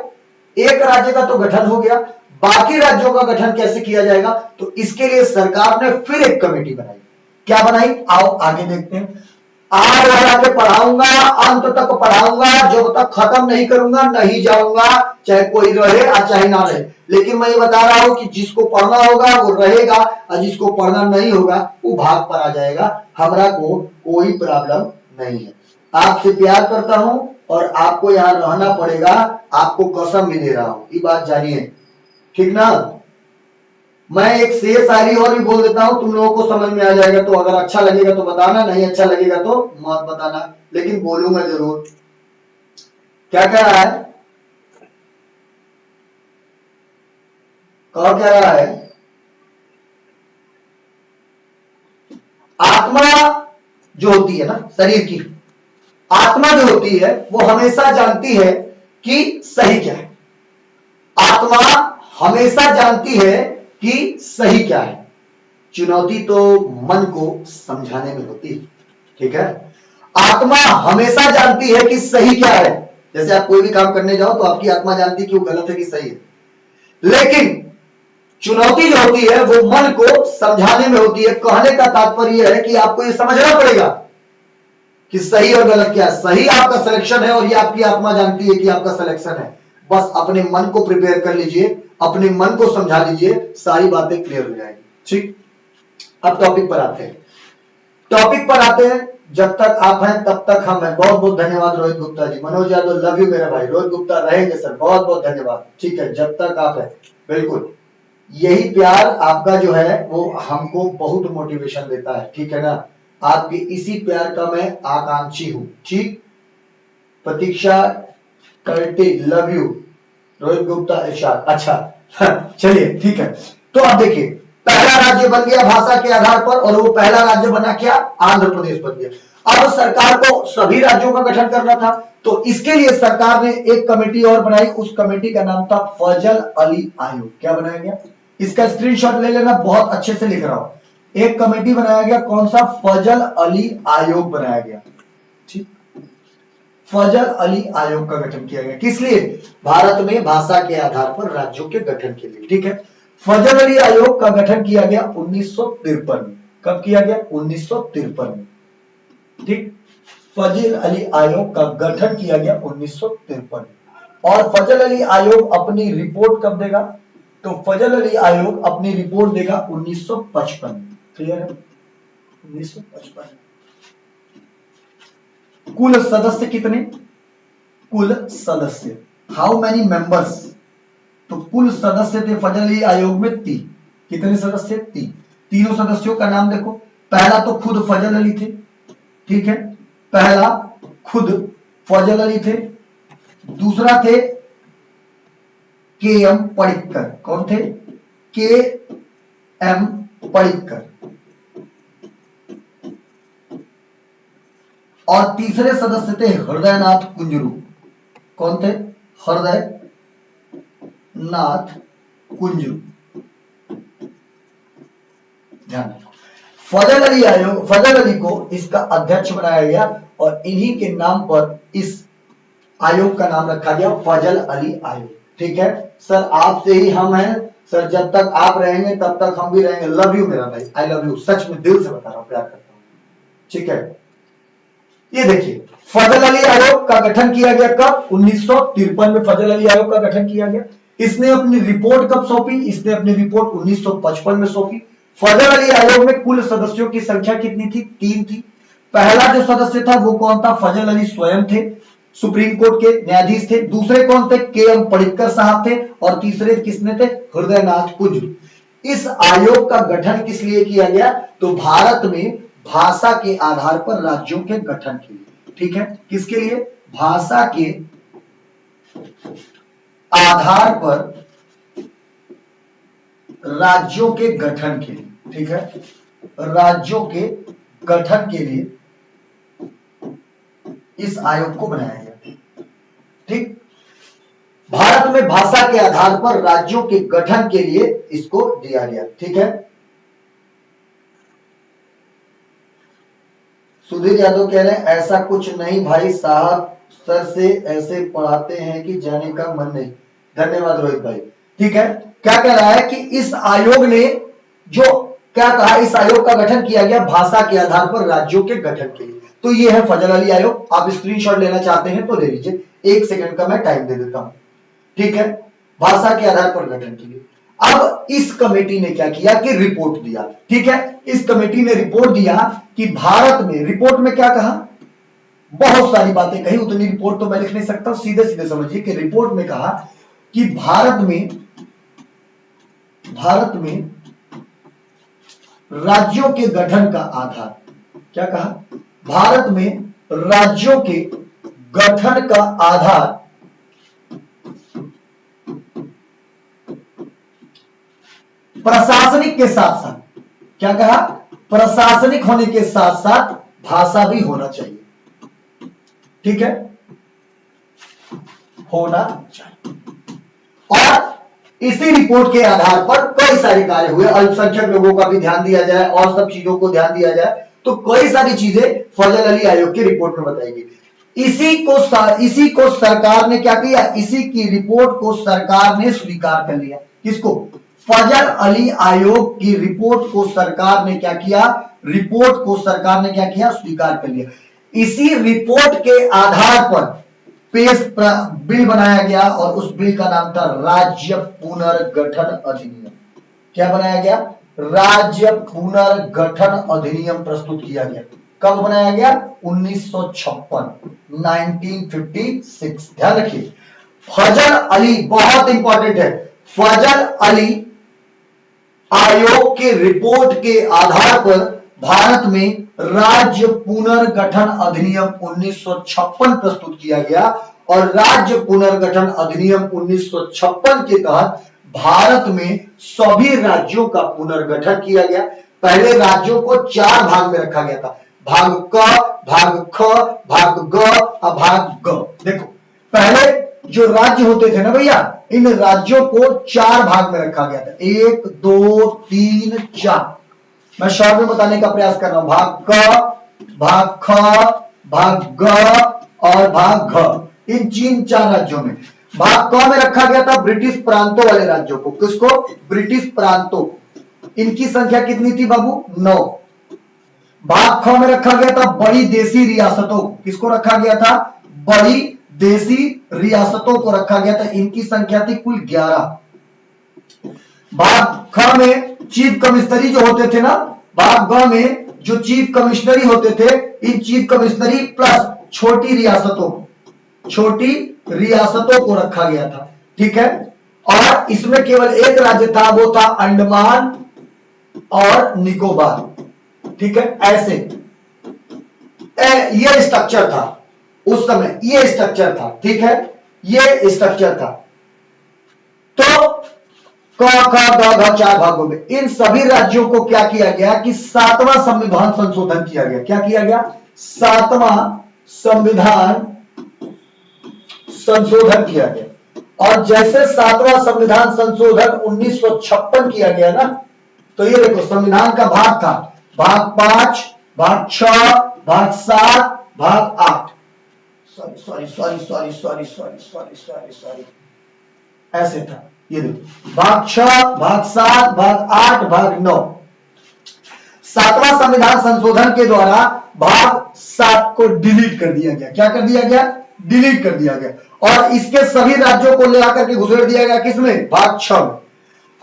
S1: एक राज्य का तो गठन हो गया, बाकी राज्यों का गठन कैसे किया जाएगा? तो इसके लिए सरकार ने फिर एक कमेटी बनाई। क्या बनाई? आओ आगे देखते हैं। आज आके पढ़ाऊंगा, अंत तक पढ़ाऊंगा, जब तक खत्म नहीं करूंगा नहीं जाऊंगा, चाहे कोई रहे और चाहे ना रहे। लेकिन मैं ये बता रहा हूं कि जिसको पढ़ना होगा वो रहेगा और जिसको पढ़ना नहीं होगा वो भाग पर आ जाएगा। हमरा को कोई प्रॉब्लम नहीं है। आपसे प्यार करता हूं और आपको यहां रहना पड़ेगा, आपको कसम भी दे रहा हूं, ये बात जानिए, ठीक ना। मैं एक शेर शायरी और भी बोल देता हूं, तुम लोगों को समझ में आ जाएगा। तो अगर अच्छा लगेगा तो बताना, नहीं अच्छा लगेगा तो मत बताना, लेकिन बोलूंगा जरूर। क्या कह रहा है? कौन कह रहा है? आत्मा जो होती है ना शरीर की, आत्मा जो होती है वो हमेशा जानती है कि सही क्या है। आत्मा हमेशा जानती है कि सही क्या है। चुनौती तो मन को समझाने में होती है, ठीक है। आत्मा हमेशा जानती है कि सही क्या है। जैसे आप कोई भी काम करने जाओ तो आपकी आत्मा जानती है कि वो गलत है कि सही है। लेकिन चुनौती जो होती है वो मन को समझाने में होती है। कहने का तात्पर्य है कि आपको ये समझना पड़ेगा कि सही और गलत क्या है। सही आपका सिलेक्शन है और ये आपकी आत्मा जानती है कि आपका सिलेक्शन है। बस अपने मन को प्रिपेयर कर लीजिए, अपने मन को समझा लीजिए, सारी बातें क्लियर हो जाएंगी। ठीक, अब टॉपिक पर आते हैं। टॉपिक पर आते हैं। जब तक आप हैं तब तक हम हैं। बहुत बहुत धन्यवाद रोहित गुप्ता जी। मनोज यादव लव यू मेरा भाई। रोहित गुप्ता रहेंगे सर, बहुत बहुत धन्यवाद। ठीक है, जब तक आप हैं, बिल्कुल यही प्यार आपका जो है वो हमको बहुत मोटिवेशन देता है। ठीक है ना, आपके इसी प्यार का मैं आकांक्षी हूं। ठीक, प्रतीक्षा करते लव यू रोहित गुप्ता इरशाद। अच्छा चलिए ठीक है। तो अब देखिए, पहला राज्य बन गया भाषा के आधार पर, और वो पहला राज्य बना क्या? आंध्र प्रदेश बन गया। अब सरकार को सभी राज्यों का गठन करना था, तो इसके लिए सरकार ने एक कमेटी और बनाई। उस कमेटी का नाम था फजल अली आयोग। क्या बनाया गया? इसका स्क्रीनशॉट ले लेना, बहुत अच्छे से लिख रहा हूं। एक कमेटी बनाया गया, कौन सा? फजल अली आयोग बनाया गया। ठीक, फजल अली आयोग का गठन किया गया। किस लिए? भारत में भाषा के आधार पर राज्यों के गठन के लिए। ठीक है, फजल अली आयोग का गठन किया गया 1953 में। कब किया गया? 1953 में। ठीक, फजल अली आयोग का गठन किया गया 1953 में। और फजल अली आयोग अपनी रिपोर्ट कब देगा? तो फजल अली आयोग अपनी रिपोर्ट देगा 1955 में। क्लियर है? 1955। कुल सदस्य कितने? कुल सदस्य, हाउ मैनी मेंबर्स? तो कुल सदस्य थे फजल अली आयोग में 3। कितने सदस्य? 3। तीनों सदस्यों का नाम देखो। पहला तो खुद फजल अली थे। ठीक है, पहला खुद फजल अली थे। दूसरा थे के एम पडिक्कर। कौन थे? के एम पडिक्कर। और तीसरे सदस्य थे हृदयनाथ कुंजरू। कौन थे? हृदयनाथ कुंजरू। ध्यान रखो, फजल अली आयोग, फजल अली को इसका अध्यक्ष बनाया गया और इन्हीं के नाम पर इस आयोग का नाम रखा गया फजल अली आयोग। ठीक है सर, आपसे ही हम हैं सर, जब तक आप रहेंगे तब तक हम भी रहेंगे। लव यू मेरा भाई, आई लव यू, सच में दिल से बता रहा हूं, प्यार करता हूं। ठीक है, ये देखिए, फजल अली आयोग का गठन किया गया कब? 1953 में फजल अली आयोग का गठन किया गया। इसने अपनी रिपोर्ट कब सौंपी? इसने अपनी रिपोर्ट 1955 में सौंपी। फजल अली आयोग में कुल सदस्यों की संख्या कितनी थी? 3 थी। पहला जो सदस्य था वो कौन था? फजल अली स्वयं थे, सुप्रीम कोर्ट के न्यायाधीश थे। दूसरे कौन थे? के एम पडिक्कर साहब थे। और तीसरे किसने थे? हृदयनाथ कुंजरू। इस आयोग का गठन किस लिए किया गया? तो भारत में भाषा के आधार पर राज्यों के गठन के लिए। ठीक है, किसके लिए? भाषा के आधार पर राज्यों के गठन के लिए। ठीक है, राज्यों के गठन के लिए इस आयोग को बनाया गया। ठीक, भारत में भाषा के आधार पर राज्यों के गठन के लिए इसको दिया गया। ठीक है, सुधीर यादव कह रहे हैं ऐसा कुछ नहीं भाई साहब, सर से ऐसे पढ़ाते हैं कि जाने का मन नहीं। धन्यवाद रोहित भाई। ठीक है, क्या कह रहा है कि इस आयोग ने जो क्या कहा, इस आयोग का गठन किया गया भाषा के आधार पर राज्यों के गठन के लिए। तो ये है फजल अली आयोग। आप स्क्रीनशॉट लेना चाहते हैं तो ले लीजिए, 1 सेकंड का मैं टाइम दे देता हूं। ठीक है, भाषा के आधार पर गठन के लिए। अब इस कमेटी ने क्या किया कि रिपोर्ट दिया। ठीक है, इस कमेटी ने रिपोर्ट दिया कि भारत में, रिपोर्ट में क्या कहा? बहुत सारी बातें कही, उतनी रिपोर्ट तो मैं लिख नहीं सकता, सीधे सीधे समझिए कि रिपोर्ट में कहा कि भारत में राज्यों के गठन का आधार, क्या कहा? भारत में राज्यों के गठन का आधार प्रशासनिक के साथ साथ, क्या कहा? प्रशासनिक होने के साथ साथ भाषा भी होना चाहिए। ठीक है, होना चाहिए। और इसी रिपोर्ट के आधार पर कई सारे कार्य हुए। अल्पसंख्यक लोगों का भी ध्यान दिया जाए और सब चीजों को ध्यान दिया जाए, तो कई सारी चीजें फजल अली आयोग की रिपोर्ट में बताएगी। इसी को सरकार ने क्या किया? इसी की रिपोर्ट को सरकार ने स्वीकार कर लिया। किसको? फजल अली आयोग की रिपोर्ट को सरकार ने क्या किया, रिपोर्ट को सरकार ने क्या किया, स्वीकार कर लिया। इसी रिपोर्ट के आधार पर पेश बिल बनाया गया और उस बिल का नाम था राज्य पुनर्गठन अधिनियम। क्या बनाया गया, राज्य पुनर्गठन अधिनियम प्रस्तुत किया गया। कब बनाया गया, 1956, 1956। ध्यान रखिए, फजल अली बहुत इंपॉर्टेंट है, फजल अली आयोग के रिपोर्ट के आधार पर भारत में राज्य पुनर्गठन अधिनियम 1956 प्रस्तुत किया गया और राज्य पुनर्गठन अधिनियम 1956 के तहत भारत में सभी राज्यों का पुनर्गठन किया गया। पहले राज्यों को 4 भाग में रखा गया था, भाग क, भाग ख, भाग ग और भाग ग। देखो पहले जो राज्य होते थे ना भैया, इन राज्यों को 4 भाग में रखा गया था, 1 2 3 4। मैं शॉर्ट में बताने का प्रयास कर रहा हूं, भाग क, भाग ख, भाग ग और भाग घ। इन 4 राज्यों में भाग क में रखा गया था ब्रिटिश प्रांतों वाले राज्यों को। किसको, ब्रिटिश प्रांतों। इनकी संख्या कितनी थी बाबू, 9। भाग ख में रखा गया था बड़ी देशी रियासतों को। किसको रखा गया था, बड़ी देशी रियासतों को रखा गया था। इनकी संख्या थी कुल 11। भाग ख में चीफ कमिश्नरी जो होते थे ना, भाग ग में जो चीफ कमिश्नरी होते थे, इन चीफ कमिश्नरी प्लस छोटी रियासतों को रखा गया था। ठीक है, और इसमें केवल एक राज्य था, वो था अंडमान और निकोबार। ठीक है, ऐसे ये स्ट्रक्चर था उस समय, ये स्ट्रक्चर था। ठीक है, ये स्ट्रक्चर था। तो क ख ग घ 4 भागों में इन सभी राज्यों को क्या किया गया कि 7वां संविधान संशोधन किया गया। क्या किया गया, 7वां संविधान संशोधन किया गया। और जैसे 7वां संविधान संशोधन 1956 किया गया ना, तो ये देखो संविधान का भाग था, भाग 5, भाग 6, भाग 7, भाग 8। सॉरी, ऐसे था। ये देखो भाग 6, भाग 7, भाग 8, भाग 9। 7वां संविधान संशोधन के द्वारा भाग 7 को डिलीट कर दिया गया। क्या कर दिया गया, डिलीट कर दिया गया और इसके सभी राज्यों को ले आकर के घुसेड़ दिया गया किसमें, भाग 6 में।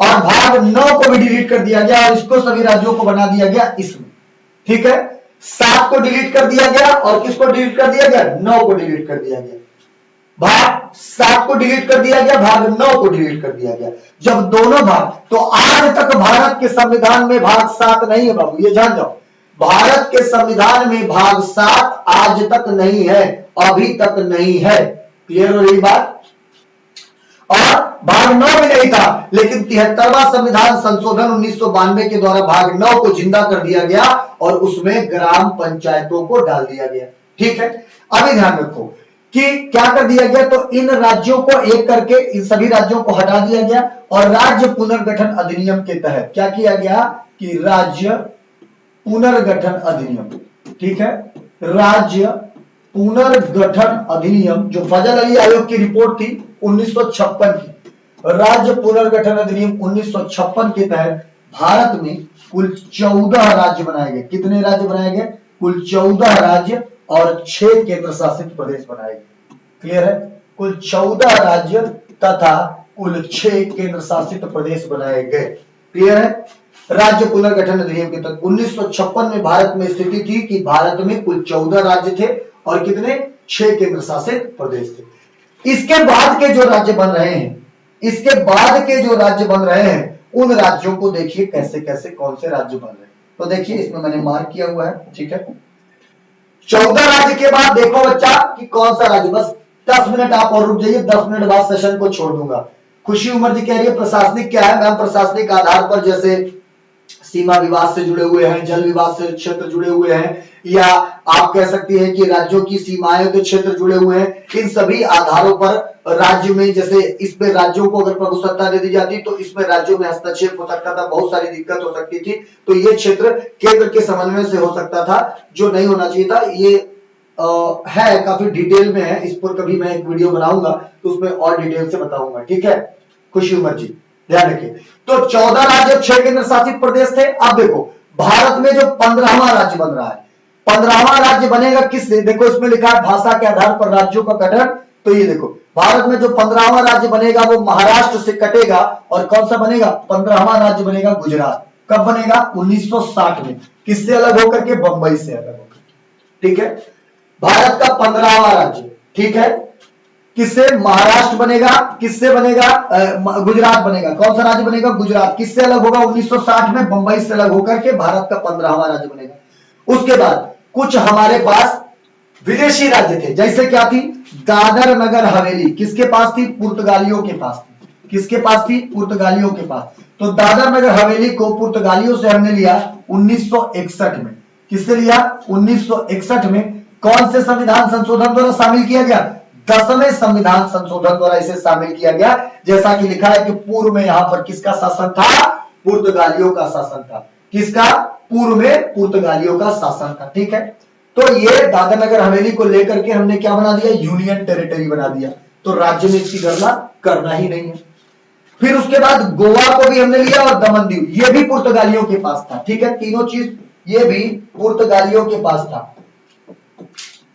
S1: और भाग 9 को भी डिलीट कर दिया गया और इसको सभी राज्यों को बना दिया गया इसमें। ठीक है, 7 को डिलीट कर दिया गया और किसको डिलीट कर दिया गया, 9 को डिलीट कर दिया गया। भाग 7 को डिलीट कर दिया गया, भाग 9 को डिलीट कर दिया गया। जब दोनों भाग, तो आज तक भारत के संविधान में भाग 7 नहीं है बाबू, ये जान जाओ। भारत के संविधान में भाग 7 आज तक नहीं है, अभी तक नहीं है। क्लियर हो रही बात। और भाग 9 भी नहीं था, लेकिन 73वां संविधान संशोधन 1992 के द्वारा भाग 9 को जिंदा कर दिया गया और उसमें ग्राम पंचायतों को डाल दिया गया। ठीक है, अभी ध्यान रखो कि क्या कर दिया गया, तो इन राज्यों को एक करके इन सभी राज्यों को हटा दिया गया और राज्य पुनर्गठन अधिनियम के तहत क्या किया गया कि राज्य पुनर्गठन अधिनियम, ठीक है, राज्य पुनर्गठन अधिनियम जो फजल अली आयोग की रिपोर्ट थी 1956 की, राज्य पुनर्गठन अधिनियम 1956 के तहत भारत में कुल 14 राज्य बनाए गए। कितने राज्य बनाए गए, कुल 14 राज्य और 6 केंद्र शासित प्रदेश बनाए गए। क्लियर है, कुल 14 राज्य तथा कुल 6 केंद्र शासित प्रदेश बनाए गए। क्लियर है, राज्य पुनर्गठन अधिनियम के तहत 1956 में भारत में स्थिति थी कि भारत में कुल 14 राज्य थे और कितने, 6 केंद्र शासित प्रदेश थे। इसके बाद के जो राज्य बन रहे हैं, इसके बाद के जो राज्य बन रहे हैं, उन राज्यों को देखिए कैसे कैसे कौन से राज्य बन रहे हैं। तो देखिए इसमें मैंने मार्क किया हुआ है। ठीक है, 14 राज्य के बाद देखो बच्चा कि कौन सा राज्य, बस 10 मिनट आप और रुक जाइए, 10 मिनट बाद सेशन को छोड़ दूंगा। खुशी उमर जी कह रही है प्रशासनिक क्या है मैम, प्रशासनिक आधार पर जैसे सीमा विवाद से जुड़े हुए हैं, जल विवाद से क्षेत्र जुड़े हुए हैं, या आप कह सकती हैं कि राज्यों की सीमाएं के क्षेत्र जुड़े हुए हैं। इन सभी आधारों पर राज्य में, जैसे इसमें राज्यों को अगर प्रभु सत्ता दे दी जाती तो इसमें राज्यों में हस्तक्षेप हो सकता था, बहुत सारी दिक्कत हो सकती थी। तो ये क्षेत्र केंद्र के समन्वय से हो सकता था, जो नहीं होना चाहिए था। ये है काफी डिटेल में है, इस पर कभी मैं एक वीडियो बनाऊंगा तो उसमें और डिटेल से बताऊंगा। ठीक है खुशी उमर जी, ध्यान रखिए। तो 14 राज्य, 6 केंद्र शासित प्रदेश थे। अब देखो भारत में जो 15वां राज्य बन रहा है, 15वां राज्य बनेगा किससे? देखो इसमें लिखा है भाषा के आधार पर राज्यों का गठन। तो ये देखो भारत में जो 15वां राज्य बनेगा वो महाराष्ट्र से कटेगा और कौन सा बनेगा? 15वां राज्य बनेगा गुजरात। कब बनेगा? 1960 में। किससे अलग होकर के? बंबई से अलग होकर। ठीक है, भारत का 15वां राज्य, ठीक है, किससे? महाराष्ट्र बनेगा। किससे बनेगा? गुजरात बनेगा। कौन सा राज्य बनेगा? गुजरात। किससे अलग होगा? 1960 में बंबई से अलग होकर के भारत का 15वां राज्य बनेगा। उसके बाद कुछ हमारे पास विदेशी राज्य थे, जैसे क्या थी? दादर नगर हवेली किसके पास थी? पुर्तगालियों के पास थी। किसके पास थी? पुर्तगालियों के पास। तो दादर नगर हवेली को पुर्तगालियों से हमने लिया 1961 में। किससे लिया? 1961 में। कौन से संविधान संशोधन द्वारा शामिल किया गया? 10वें संविधान संशोधन द्वारा इसे शामिल किया गया। जैसा कि लिखा है कि पूर्व में यहां पर किसका शासन था? पुर्तगालियों का शासन था। किसका? पूर्व में पुर्तगालियों का शासन था। ठीक है, तो ये दादर नगर हवेली को लेकर के हमने क्या बना दिया? यूनियन टेरिटरी बना दिया। तो राज्य में इसकी गणना करना ही नहीं है। फिर उसके बाद गोवा को भी हमने लिया और दमन दीव, ये भी पुर्तगालियों के पास था। ठीक है, तीनों चीज ये भी पुर्तगालियों के पास था।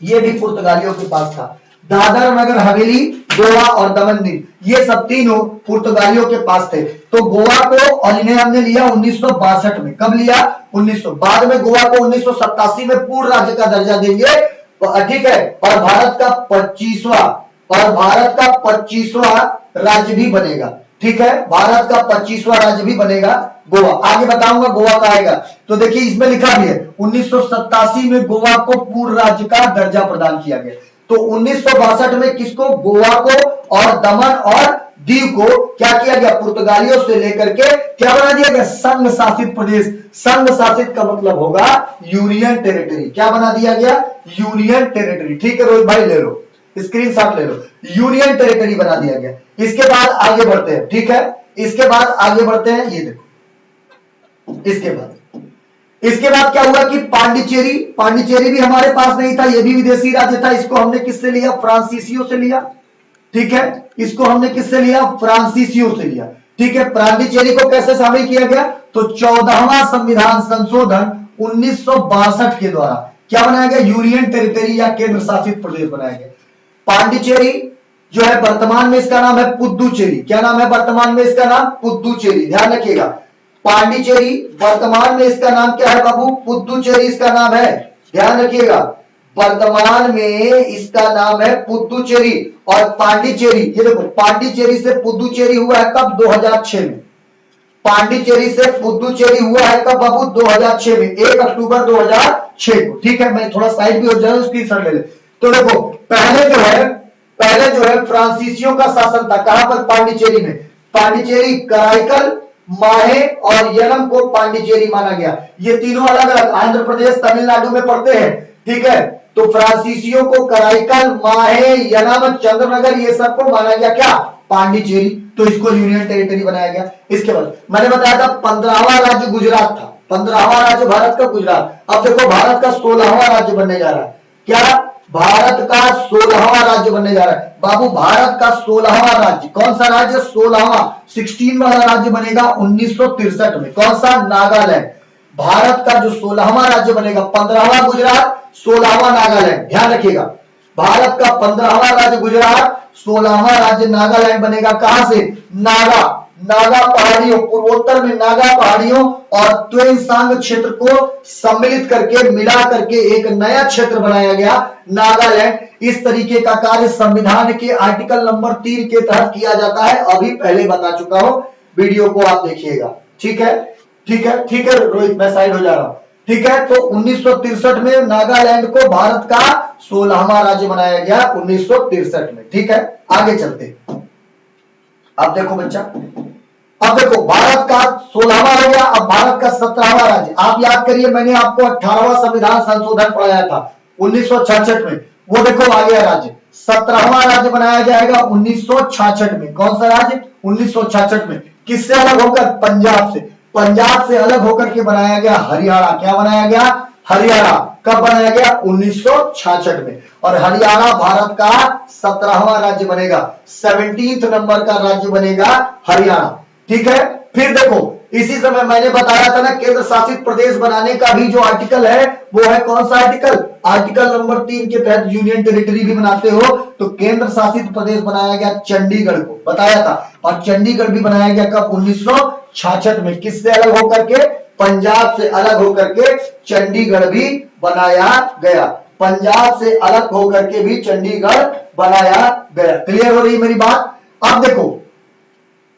S1: ये भी पुर्तगालियों के पास था। दादर नगर हवेली, गोवा और दमन दीव ये सब तीनों पुर्तगालियों के पास थे। तो गोवा को और इन्हें हमने लिया 1962 में। कब लिया? 1900। बाद में गोवा को 1987 में पूर्ण राज्य का दर्जा देंगे। ठीक है, और भारत का 25वां राज्य भी बनेगा। ठीक है, भारत का 25वां राज्य भी बनेगा गोवा। आगे बताऊंगा गोवा का आएगा। तो देखिए इसमें लिखा भी है 1987 में गोवा को पूर्ण राज्य का दर्जा प्रदान किया गया। तो 1962 में किसको? गोवा को और दमन और दीव को क्या किया गया? पुर्तगालियों से लेकर के क्या बना दिया गया? संघ शासित प्रदेश। संघ शासित का मतलब होगा यूनियन टेरिटरी। क्या बना दिया गया? Union territory. ठीक है रोहित भाई, ले लो स्क्रीनशॉट ले लो। यूनियन टेरिटरी बना दिया गया। इसके बाद आगे बढ़ते हैं। ठीक है, इसके बाद आगे बढ़ते हैं। ये देखो इसके बाद क्या हुआ कि पांडिचेरी भी हमारे पास नहीं था, यह भी विदेशी राज्य था। इसको हमने किससे लिया? फ्रांसीसियों से लिया। ठीक है, इसको हमने किससे लिया? फ्रांसीसियों से लिया। ठीक है, पांडिचेरी को कैसे शामिल किया गया? तो 14वां संविधान संशोधन 1962 के द्वारा क्या बनाया गया? यूनियन टेरिटरी या केंद्र शासित प्रदेश बनाया गया। पांडिचेरी जो है वर्तमान में इसका नाम है पुद्दुचेरी। क्या नाम है वर्तमान में इसका नाम? पुद्दुचेरी। ध्यान रखिएगा, पांडिचेरी वर्तमान में इसका नाम क्या है बाबू? पुद्दुचेरी इसका नाम है। ध्यान रखिएगा, वर्तमान में इसका नाम है पुद्दुचेरी। और पांडिचेरी, ये देखो पांडिचेरी से पुद्दुचेरी हुआ है कब? 2006 में। पांडिचेरी से पुद्दुचेरी हुआ है कब बाबू? 2006 में, 1 अक्टूबर 2006 को। ठीक है, मैं थोड़ा साइड भी हो जाऊं, स्क्रीनशॉट ले ले। तो देखो पहले जो है फ्रांसीसियों का शासन था। कहां पर? पांडिचेरी में। पांडिचेरी, कराईकल, माहे और यनम को पांडिचेरी माना गया। ये तीनों अलग अलग आंध्र प्रदेश, तमिलनाडु में पड़ते हैं। ठीक है, तो फ्रांसीसियों को कराईकल, माहे, यनम, चंद्रनगर ये सबको माना गया क्या? पांडिचेरी। तो इसको यूनियन टेरिटरी बनाया गया। इसके बाद मैंने बताया था 15वां राज्य गुजरात था। 15वां राज्य भारत का गुजरात। अब देखो भारत का 16वां राज्य बनने जा रहा है। क्या? भारत का 16वां राज्य बनने जा रहा है बाबू। भारत का 16वां राज्य, कौन सा राज्य? 16वां, 16 वाला राज्य बनेगा 1963 में। कौन सा? नागालैंड। भारत का जो 16वां राज्य बनेगा, 15वां गुजरात, 16वां नागालैंड। ध्यान रखिएगा, भारत का 15वां राज्य गुजरात, 16वां राज्य नागालैंड बनेगा। कहां से? नागा पहाड़ियों, पूर्वोत्तर में नागा पहाड़ियों और त्वेंसांग क्षेत्र को सम्मिलित करके मिला करके एक नया क्षेत्र बनाया गया, नागालैंड। इस तरीके का कार्य संविधान के आर्टिकल नंबर 3 के तहत किया जाता है। अभी पहले बता चुका हूं, वीडियो को आप देखिएगा। ठीक है रोहित, मैं साइड हो जा रहा हूं। ठीक है, तो 1963 में नागालैंड को भारत का 16वां राज्य बनाया गया 1963 में। ठीक है, आगे चलते। अब देखो बच्चा, अब देखो भारत का 16वां हो गया, अब भारत का 17वां राज्य। आप याद करिए, मैंने आपको 18वां संविधान संशोधन पढ़ाया था 1966 में। वो देखो आ गया राज्य, 17वां राज्य बनाया जाएगा 1966 में। कौन सा राज्य? 1966 में। किससे अलग होकर? पंजाब से। पंजाब से अलग होकर के बनाया गया हरियाणा। क्या बनाया गया? हरियाणा। कब बनाया गया? 1966 में। और हरियाणा भारत का 17वां राज्य बनेगा, 17th नंबर का राज्य बनेगा हरियाणा। ठीक है। फिर देखो इसी समय मैंने बताया था ना केंद्र शासित प्रदेश बनाने का भी जो आर्टिकल है वो है कौन सा आर्टिकल, आर्टिकल नंबर 3 के तहत यूनियन टेरिटरी भी बनाते हो तो केंद्र शासित प्रदेश बनाया गया चंडीगढ़ को, बताया था। और चंडीगढ़ भी बनाया गया कब, 1966 में। किससे अलग होकर के, पंजाब से अलग होकर के चंडीगढ़ भी बनाया गया, पंजाब से अलग होकर के भी चंडीगढ़ बनाया गया। क्लियर हो रही मेरी बात। अब देखो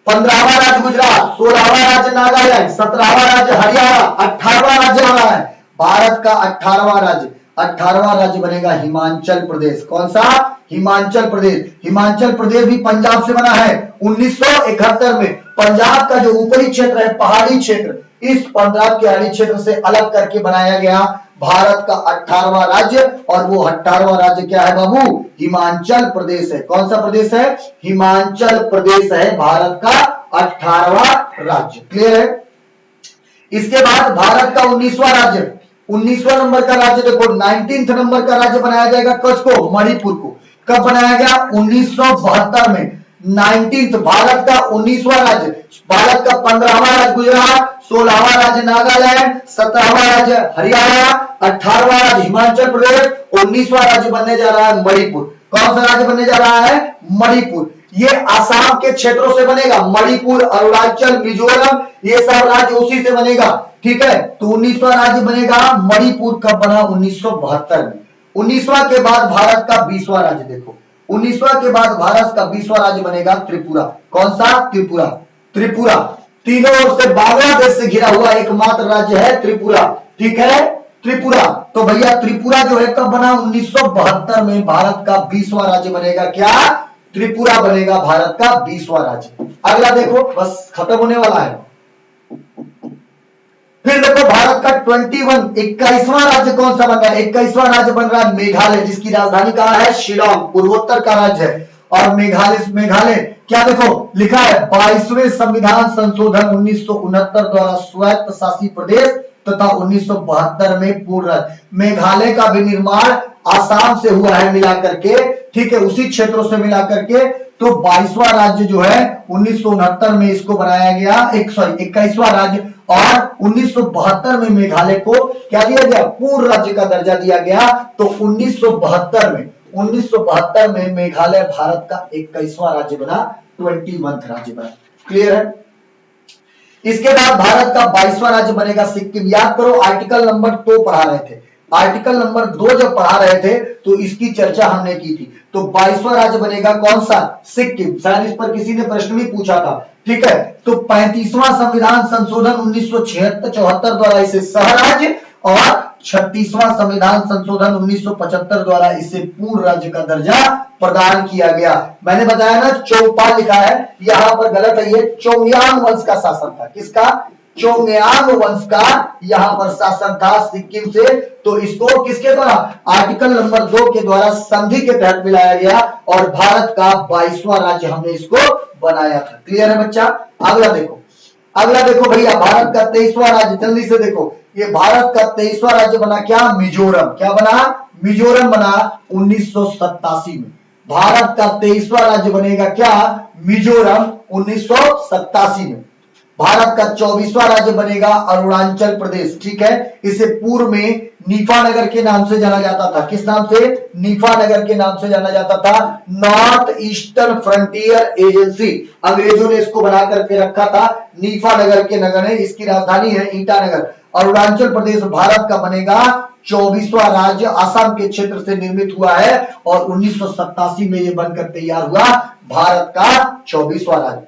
S1: 15वां राज्य गुजरात, 16वां राज्य नागालैंड, 17वां राज्य हरियाणा, 18वां राज्य आ रहा है भारत का 18वां राज्य, 18वां राज्य बनेगा हिमाचल प्रदेश। कौन सा, हिमाचल प्रदेश। हिमाचल प्रदेश भी पंजाब से बना है 1971 में। पंजाब का जो ऊपरी क्षेत्र है पहाड़ी क्षेत्र, इस पंजाब के पहाड़ी क्षेत्र से अलग करके बनाया गया भारत का 18वां राज्य। और वो 18वां राज्य क्या है बाबू, हिमाचल प्रदेश है। कौन सा प्रदेश है, हिमाचल प्रदेश है भारत का 18वां राज्य। क्लियर है। इसके बाद भारत का 19वां राज्य, 19वां नंबर का राज्य देखो, 19th नंबर का राज्य बनाया जाएगा किसको, मणिपुर को। कब बनाया गया, 1972 में। 19th भारत का 19वां राज्य, भारत का 15वां राज्य गुजरात, 16वां राज्य नागालैंड, 17वां राज्य हरियाणा, 18वां राज्य हिमाचल प्रदेश, 19वां राज्य बनने जा रहा है मणिपुर। कौन सा राज्य बनने जा रहा है, मणिपुर। ये आसाम के क्षेत्रों से बनेगा, मणिपुर, अरुणाचल, मिजोरम, ये सब राज्य उसी से बनेगा। ठीक है, तो 19वां राज्य बनेगा मणिपुर। कब बना, 1972 में। 19वां के बाद भारत का 20वां राज्य देखो, 19वां के बाद भारत का 20वां राज्य बनेगा त्रिपुरा। कौन सा, त्रिपुरा। त्रिपुरा तीनों ओर से बांग्लादेश से घिरा हुआ एकमात्र राज्य है त्रिपुरा। ठीक है, त्रिपुरा। तो भैया त्रिपुरा जो है कब बना, 1972 में भारत का 20वां राज्य बनेगा। क्या, त्रिपुरा बनेगा भारत का 20वां राज्य। अगला देखो, बस खत्म होने वाला है। फिर देखो भारत का 21वां राज्य कौन सा बन रहा है, 21वां राज्य बन रहा है मेघालय, जिसकी राजधानी कहां है, शिलोंग, पूर्वोत्तर का राज्य है। और मेघालय क्या देखो लिखा है, 22वें संविधान संशोधन 1969 द्वारा स्वायत्त शासित प्रदेश तथा 1972 में पूर्ण राज्य। मेघालय का भी निर्माण आसाम से हुआ है मिलाकर के, ठीक है, उसी क्षेत्रों से मिलाकर के। तो 22वां राज्य जो है 1969 में इसको बनाया गया, 21वां राज्य। और 1972 में मेघालय को क्या दिया गया, पूर्ण राज्य का दर्जा दिया गया। तो 1972 में मेघालय भारत का 21वां राज्य बना, 21th राज्य बना। क्लियर है। इसके बाद भारत का 22वां राज्य बनेगा सिक्किम। याद करो आर्टिकल नंबर 2 पढ़ा रहे थे, आर्टिकल नंबर 2 जब पढ़ा रहे थे तो इसकी चर्चा हमने की थी। तो 22वां राज्य बनेगा कौन सा, सिक्किम। शायद इस पर किसी ने प्रश्न भी पूछा था। ठीक है, तो 35वां संविधान संशोधन 1974 द्वारा इसे सह राज्य और 36वां संविधान संशोधन 1975 द्वारा इसे पूर्ण राज्य का दर्जा प्रदान किया गया। मैंने बताया ना चौपाल लिखा है, यहां पर गलत है, ये चोंगयांग वंश का शासन था। किसका, चोंगयांग वंश का यहां पर शासन था सिक्किम से। तो इसको किसके द्वारा, आर्टिकल नंबर 2 के द्वारा संधि के तहत मिलाया गया और भारत का 22वां राज्य हमने इसको बनाया था। क्लियर है बच्चा। अगला देखो भैया, भारत का 23वां राज्य, जल्दी से देखो, ये भारत का 23वां राज्य बना क्या, मिजोरम। क्या बना, मिजोरम बना 1987 में। भारत का 23वां राज्य बनेगा क्या, मिजोरम, 1987 में। भारत का 24वां राज्य बनेगा अरुणाचल प्रदेश। ठीक है, इसे पूर्व में नीफा नगर के नाम से जाना जाता था। किस नाम से, नीफा नगर के नाम से जाना जाता था, नॉर्थ ईस्टर्न फ्रंटियर एजेंसी। अंग्रेजों ने इसको बना करके रखा था, नीफा नगर के नगर है, इसकी राजधानी है ईटानगर। अरुणाचल प्रदेश भारत का बनेगा 24वां राज्य, आसाम के क्षेत्र से निर्मित हुआ है और 1987 में यह बनकर तैयार हुआ भारत का 24वां राज्य।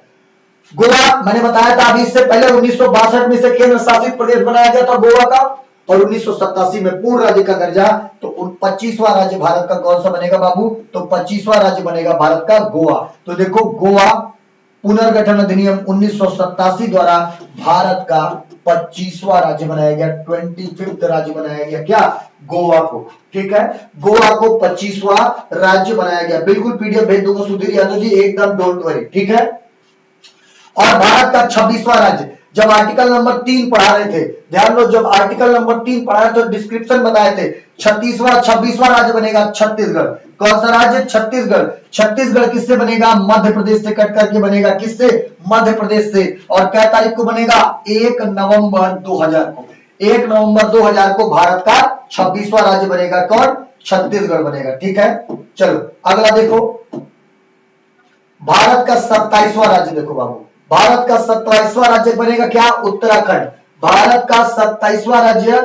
S1: गोवा मैंने बताया था अभी, इससे पहले 1962 में से केंद्र शासित प्रदेश बनाया गया था गोवा का, और 1987 में पूर्ण राज्य का दर्जा। तो 25वां राज्य भारत का कौन सा बनेगा बाबू, तो 25वां राज्य बनेगा भारत का गोवा। तो देखो गोवा पुनर्गठन अधिनियम 1987 द्वारा भारत का 25वां राज्य बनाया गया, 25th राज्य बनाया गया क्या, गोवा को। ठीक है, गोवा को 25वां राज्य बनाया गया। बिल्कुल पीडीएफ भेज दूंगा सुधीर यादव जी, एकदम डोंट वरी। ठीक है, और भारत का 26वां राज्य, जब आर्टिकल नंबर 3 पढ़ा रहे थे, ध्यान लो, जब आर्टिकल नंबर 3 पढ़ा रहे थे तो डिस्क्रिप्शन बताए थे 26वां राज्य बनेगा छत्तीसगढ़। कौन सा राज्य? छत्तीसगढ़। छत्तीसगढ़ किससे बनेगा? मध्य प्रदेश से कट करके बनेगा। किससे? मध्य प्रदेश से। और क्या तारीख को बनेगा? 1 नवंबर 2000 को। 1 नवंबर 2000 को भारत का 26वां राज्य बनेगा। कौन? छत्तीसगढ़ बनेगा। ठीक है, चलो अगला देखो, भारत का 27वां राज्य देखो बाबू, भारत का 27वां राज्य बनेगा क्या? उत्तराखंड। भारत का 27वां राज्य,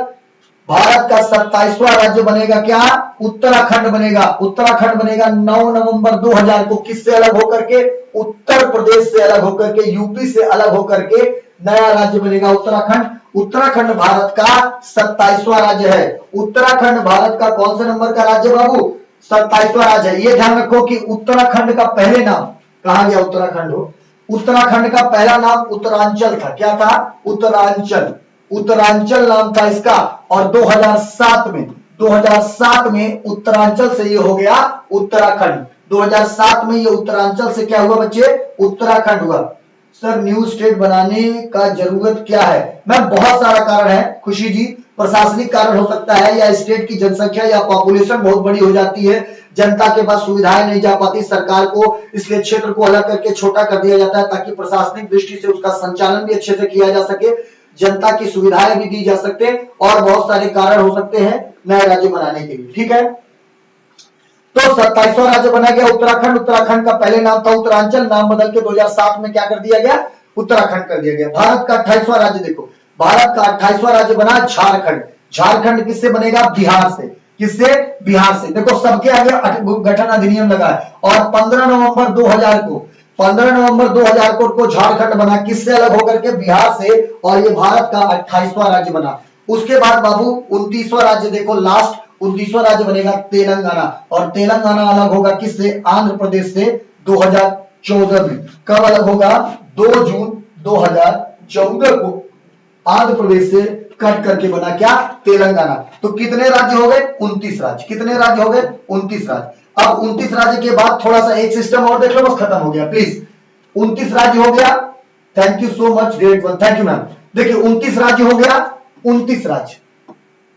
S1: भारत का 27वां राज्य बनेगा क्या? उत्तराखंड बनेगा। उत्तराखंड बनेगा 9 नवंबर 2000 को। किससे अलग होकर के? उत्तर प्रदेश से अलग होकर के, यूपी से अलग होकर के नया राज्य बनेगा उत्तराखंड। उत्तराखंड भारत का 27वां राज्य है। उत्तराखंड भारत का कौन से नंबर का राज्य बाबू? 27वां राज्य है। ये ध्यान रखो कि उत्तराखंड का पहले नाम कहा गया उत्तराखंड हो। उत्तराखंड का पहला नाम उत्तरांचल था। क्या था? उत्तरांचल। उत्तरांचल नाम था इसका। और 2007 में उत्तरांचल से ये हो गया उत्तराखंड। 2007 में ये उत्तरांचल से क्या हुआ बच्चे? उत्तराखंड हुआ। सर न्यू स्टेट बनाने का जरूरत क्या है? मैं बहुत सारा कारण है खुशी जी। प्रशासनिक कारण हो सकता है, या स्टेट की जनसंख्या या पॉपुलेशन बहुत बड़ी हो जाती है, जनता के पास सुविधाएं नहीं जा पाती सरकार को, इसलिए क्षेत्र को अलग करके छोटा कर दिया जाता है ताकि प्रशासनिक दृष्टि से उसका संचालन भी अच्छे से किया जा सके, जनता की सुविधाएं भी दी जा सकते, और बहुत सारे कारण हो सकते हैं नए राज्य बनाने के लिए। ठीक है, तो 27वां राज्य बना गया उत्तराखंड। उत्तराखंड का पहले नाम था उत्तरांचल, नाम बदल के 2007 में क्या कर दिया गया? उत्तराखंड कर दिया गया। भारत का 28वां राज्य देखो, भारत का 28वां राज्य बना झारखंड। झारखंड किससे बनेगा? बिहार से। किससे? बिहार से। देखो सबके आगे गठन अधिनियम लगा है। और 15 नवंबर 2000 को, 15 नवंबर 2000 को झारखंड बना। किससे अलग होकर के? बिहार से। और ये भारत का 28वां राज्य बना। उसके बाद बाबू 29वां राज्य देखो, लास्ट 29वां राज्य बनेगा तेलंगाना। और तेलंगाना अलग होगा किससे? आंध्र प्रदेश से 2014 में। कब अलग होगा? 2 जून 2014 को आंध्र प्रदेश से कट करके बना क्या? तेलंगाना। तो कितने राज्य हो गए? 29 राज्य। कितने राज्य हो गए? 29 राज्य। अब 29 राज्य के बाद थोड़ा सा एक सिस्टम और देख लो, बस खत्म हो गया प्लीज। 29 राज्य हो गया। Thank you so much great one, thank you ma'am. देखिए 29 राज्य हो गया। 29 राज्य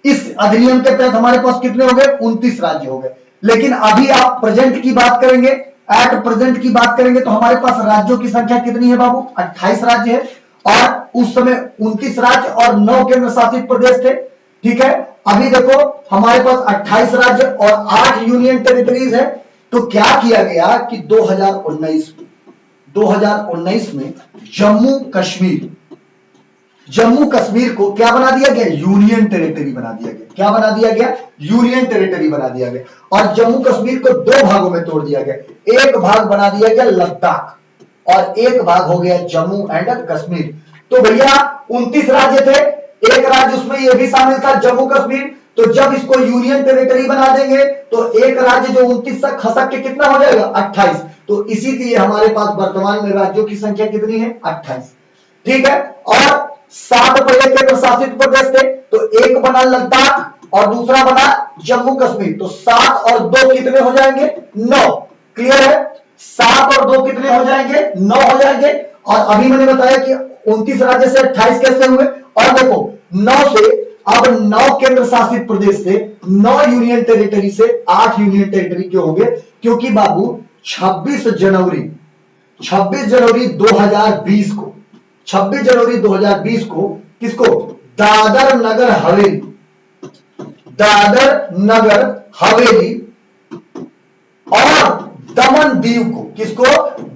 S1: इस अधिनियम के तहत हमारे पास कितने हो गए? 29 राज्य हो गए। लेकिन अभी आप प्रेजेंट की बात करेंगे, एट प्रेजेंट की बात करेंगे तो हमारे पास राज्यों की संख्या कितनी है बाबू? 28 राज्य है। और उस समय 29 राज्य और 9 केंद्र शासित प्रदेश थे। ठीक है, अभी देखो हमारे पास 28 राज्य और 8 यूनियन टेरिटरीज है। तो क्या किया गया कि 2019 में जम्मू कश्मीर को क्या बना दिया गया? यूनियन टेरिटरी बना दिया गया। क्या बना दिया गया? यूनियन टेरिटरी बना दिया गया। और जम्मू कश्मीर को 2 भागों में तोड़ दिया गया। एक भाग बना दिया गया लद्दाख और एक भाग हो गया जम्मू एंड कश्मीर। तो भैया 29 राज्य थे, एक राज्य उसमें यह भी शामिल था जम्मू कश्मीर। तो जब इसको यूनियन टेरिटरी बना देंगे तो एक राज्य जो 29 तक खसक के कितना हो जाएगा? 28। तो इसीलिए हमारे पास वर्तमान में राज्यों की संख्या कितनी है? 28। ठीक है, और 7 पहले केंद्र शासित प्रदेश थे। तो एक बना लद्दाख और दूसरा बना जम्मू कश्मीर। तो 7 और 2 कितने हो जाएंगे? 9। क्लियर है? 7 और 2 कितने हो जाएंगे? 9 हो जाएंगे। और अभी मैंने बताया कि 29 राज्य से 28 कैसे हुए। और देखो 9 से अब 9 केंद्र शासित प्रदेश से, 9 यूनियन टेरिटरी से 8 यूनियन टेरिटरी क्यों हो गए? क्योंकि बाबू 26 जनवरी 2020 को, 26 जनवरी 2020 को किसको? दादर नगर हवेली और दमन दीव को, किसको?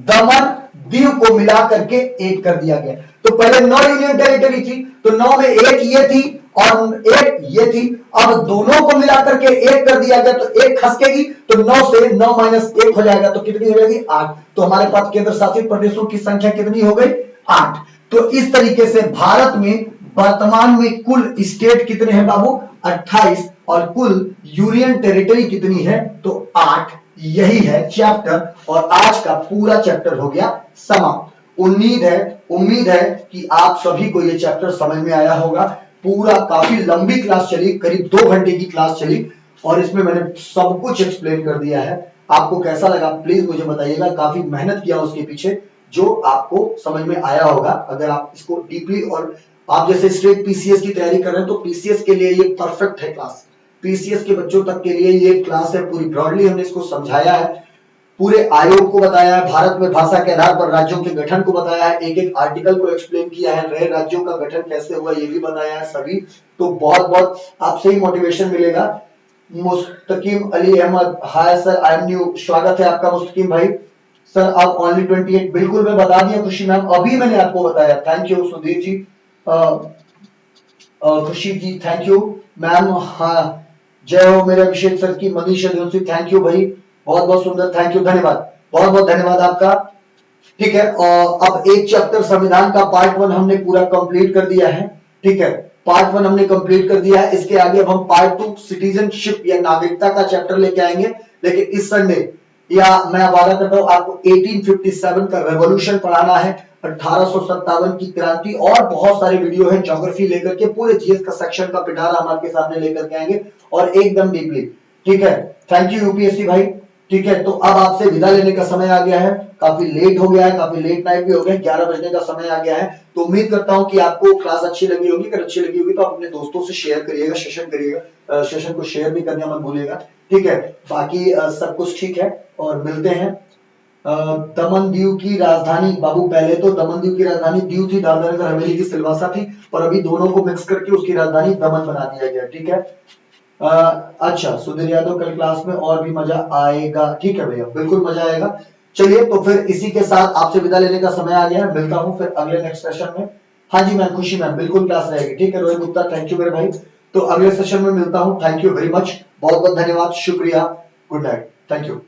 S1: दमन दीव को मिला करके एक कर दिया गया। तो पहले 9 यूनियन टेरिटरी थी, तो 9 में एक ये थी और एक ये थी। अब दोनों को मिला करके एक कर दिया गया तो एक खसकेगी। तो 9 से 9 - 1 हो जाएगा तो कितनी हो जाएगी? 8। तो हमारे पास केंद्र शासित प्रदेशों की संख्या कितनी हो गई? 8। तो इस तरीके से भारत में वर्तमान में कुल स्टेट कितने हैं बाबू? 28। और कुल यूनियन टेरिटरी कितनी है? तो 8। यही है चैप्टर और आज का पूरा चैप्टर हो गया समाप्त। उम्मीद है कि आप सभी को यह चैप्टर समझ में आया होगा। पूरा काफी लंबी क्लास चली, करीब 2 घंटे की क्लास चली और इसमें मैंने सब कुछ एक्सप्लेन कर दिया है। आपको कैसा लगा प्लीज मुझे बताइएगा। काफी मेहनत किया उसके पीछे, जो आपको समझ में आया होगा अगर आप इसको डीपली, और आप जैसे स्टेट पीसीएस की तैयारी कर रहे हैं तो पीसीएस के लिए ये परफेक्ट है क्लास। पीसीएस के बच्चों तक के लिए ये क्लास है, पूरी ब्रॉडली हमने इसको समझाया है, पूरे आयोग को बताया है, भारत में भाषा के आधार पर राज्यों के गठन को बताया है, एक एक आर्टिकल को एक्सप्लेन किया है, नए राज्यों का गठन कैसे हुआ ये भी बताया है सभी। तो बहुत बहुत आपसे ही मोटिवेशन मिलेगा। Mustakeem Ali Ahmad, hi sir I am new, स्वागत है आपका मुस्तकीम भाई। सर आप ओनली 28, बिल्कुल मैं बता दिया खुशी मैम, अभी मैंने आपको बताया। थैंक यू सुधीर जी, खुशी जी थैंक यू मैम। हाँ जय हो मेरे अभिषेक सर की, मनीष जोशी थैंक यू भाई, बहुत बहुत सुंदर, थैंक यू, धन्यवाद, बहुत बहुत धन्यवाद आपका। ठीक है, और अब एक चैप्टर संविधान का पार्ट 1 हमने पूरा कंप्लीट कर दिया है। ठीक है, पार्ट 1 हमने कंप्लीट कर दिया है। इसके आगे अब हम पार्ट 2 सिटीजनशिप या नागरिकता का चैप्टर लेके आएंगे। लेकिन इस संडे या मैं वादा करता हूं आपको 1857 का रेवोल्यूशन पढ़ाना है, 1857 की क्रांति, और बहुत सारे वीडियो है ज्योग्राफी लेकर के, पूरे जीएस का सेक्शन का पिटारा हम आपके सामने लेकर के आएंगे और एकदम डीपली। ठीक है, थैंक यू यूपीएससी भाई। ठीक है, तो अब आपसे विदा लेने का समय आ गया है, काफी लेट हो गया है, काफी लेट नाइट भी हो गया, 11 बजने का समय आ गया है। तो उम्मीद करता हूं कि आपको क्लास अच्छी लगी होगी। अगर अच्छी लगी होगी तो आप अपने दोस्तों से शेयर करिएगा, सेशन करिएगा, सेशन को शेयर भी करना मत भूलिएगा। ठीक है, बाकी सब कुछ ठीक है और मिलते हैं। दमन दीव की राजधानी, बाबू पहले तो दमन दीव की राजधानी दीव थी, दादरा नगर हवेली की सिलवासा थी, और अभी दोनों को मिक्स करके उसकी राजधानी दमन बना दिया गया। ठीक है, अच्छा सुधीर यादव, कल क्लास में और भी मजा आएगा। ठीक है भैया, बिल्कुल मजा आएगा। चलिए तो फिर इसी के साथ आपसे विदा लेने का समय आ गया है, मिलता हूं फिर अगले नेक्स्ट सेशन में। हाँ जी मैम, खुशी मैम, बिल्कुल क्लास रहेगी। ठीक है रोहित गुप्ता, थैंक यू मेरे भाई। तो अगले सेशन में मिलता हूं, थैंक यू वेरी मच, बहुत बहुत धन्यवाद, शुक्रिया, गुड नाइट, थैंक यू।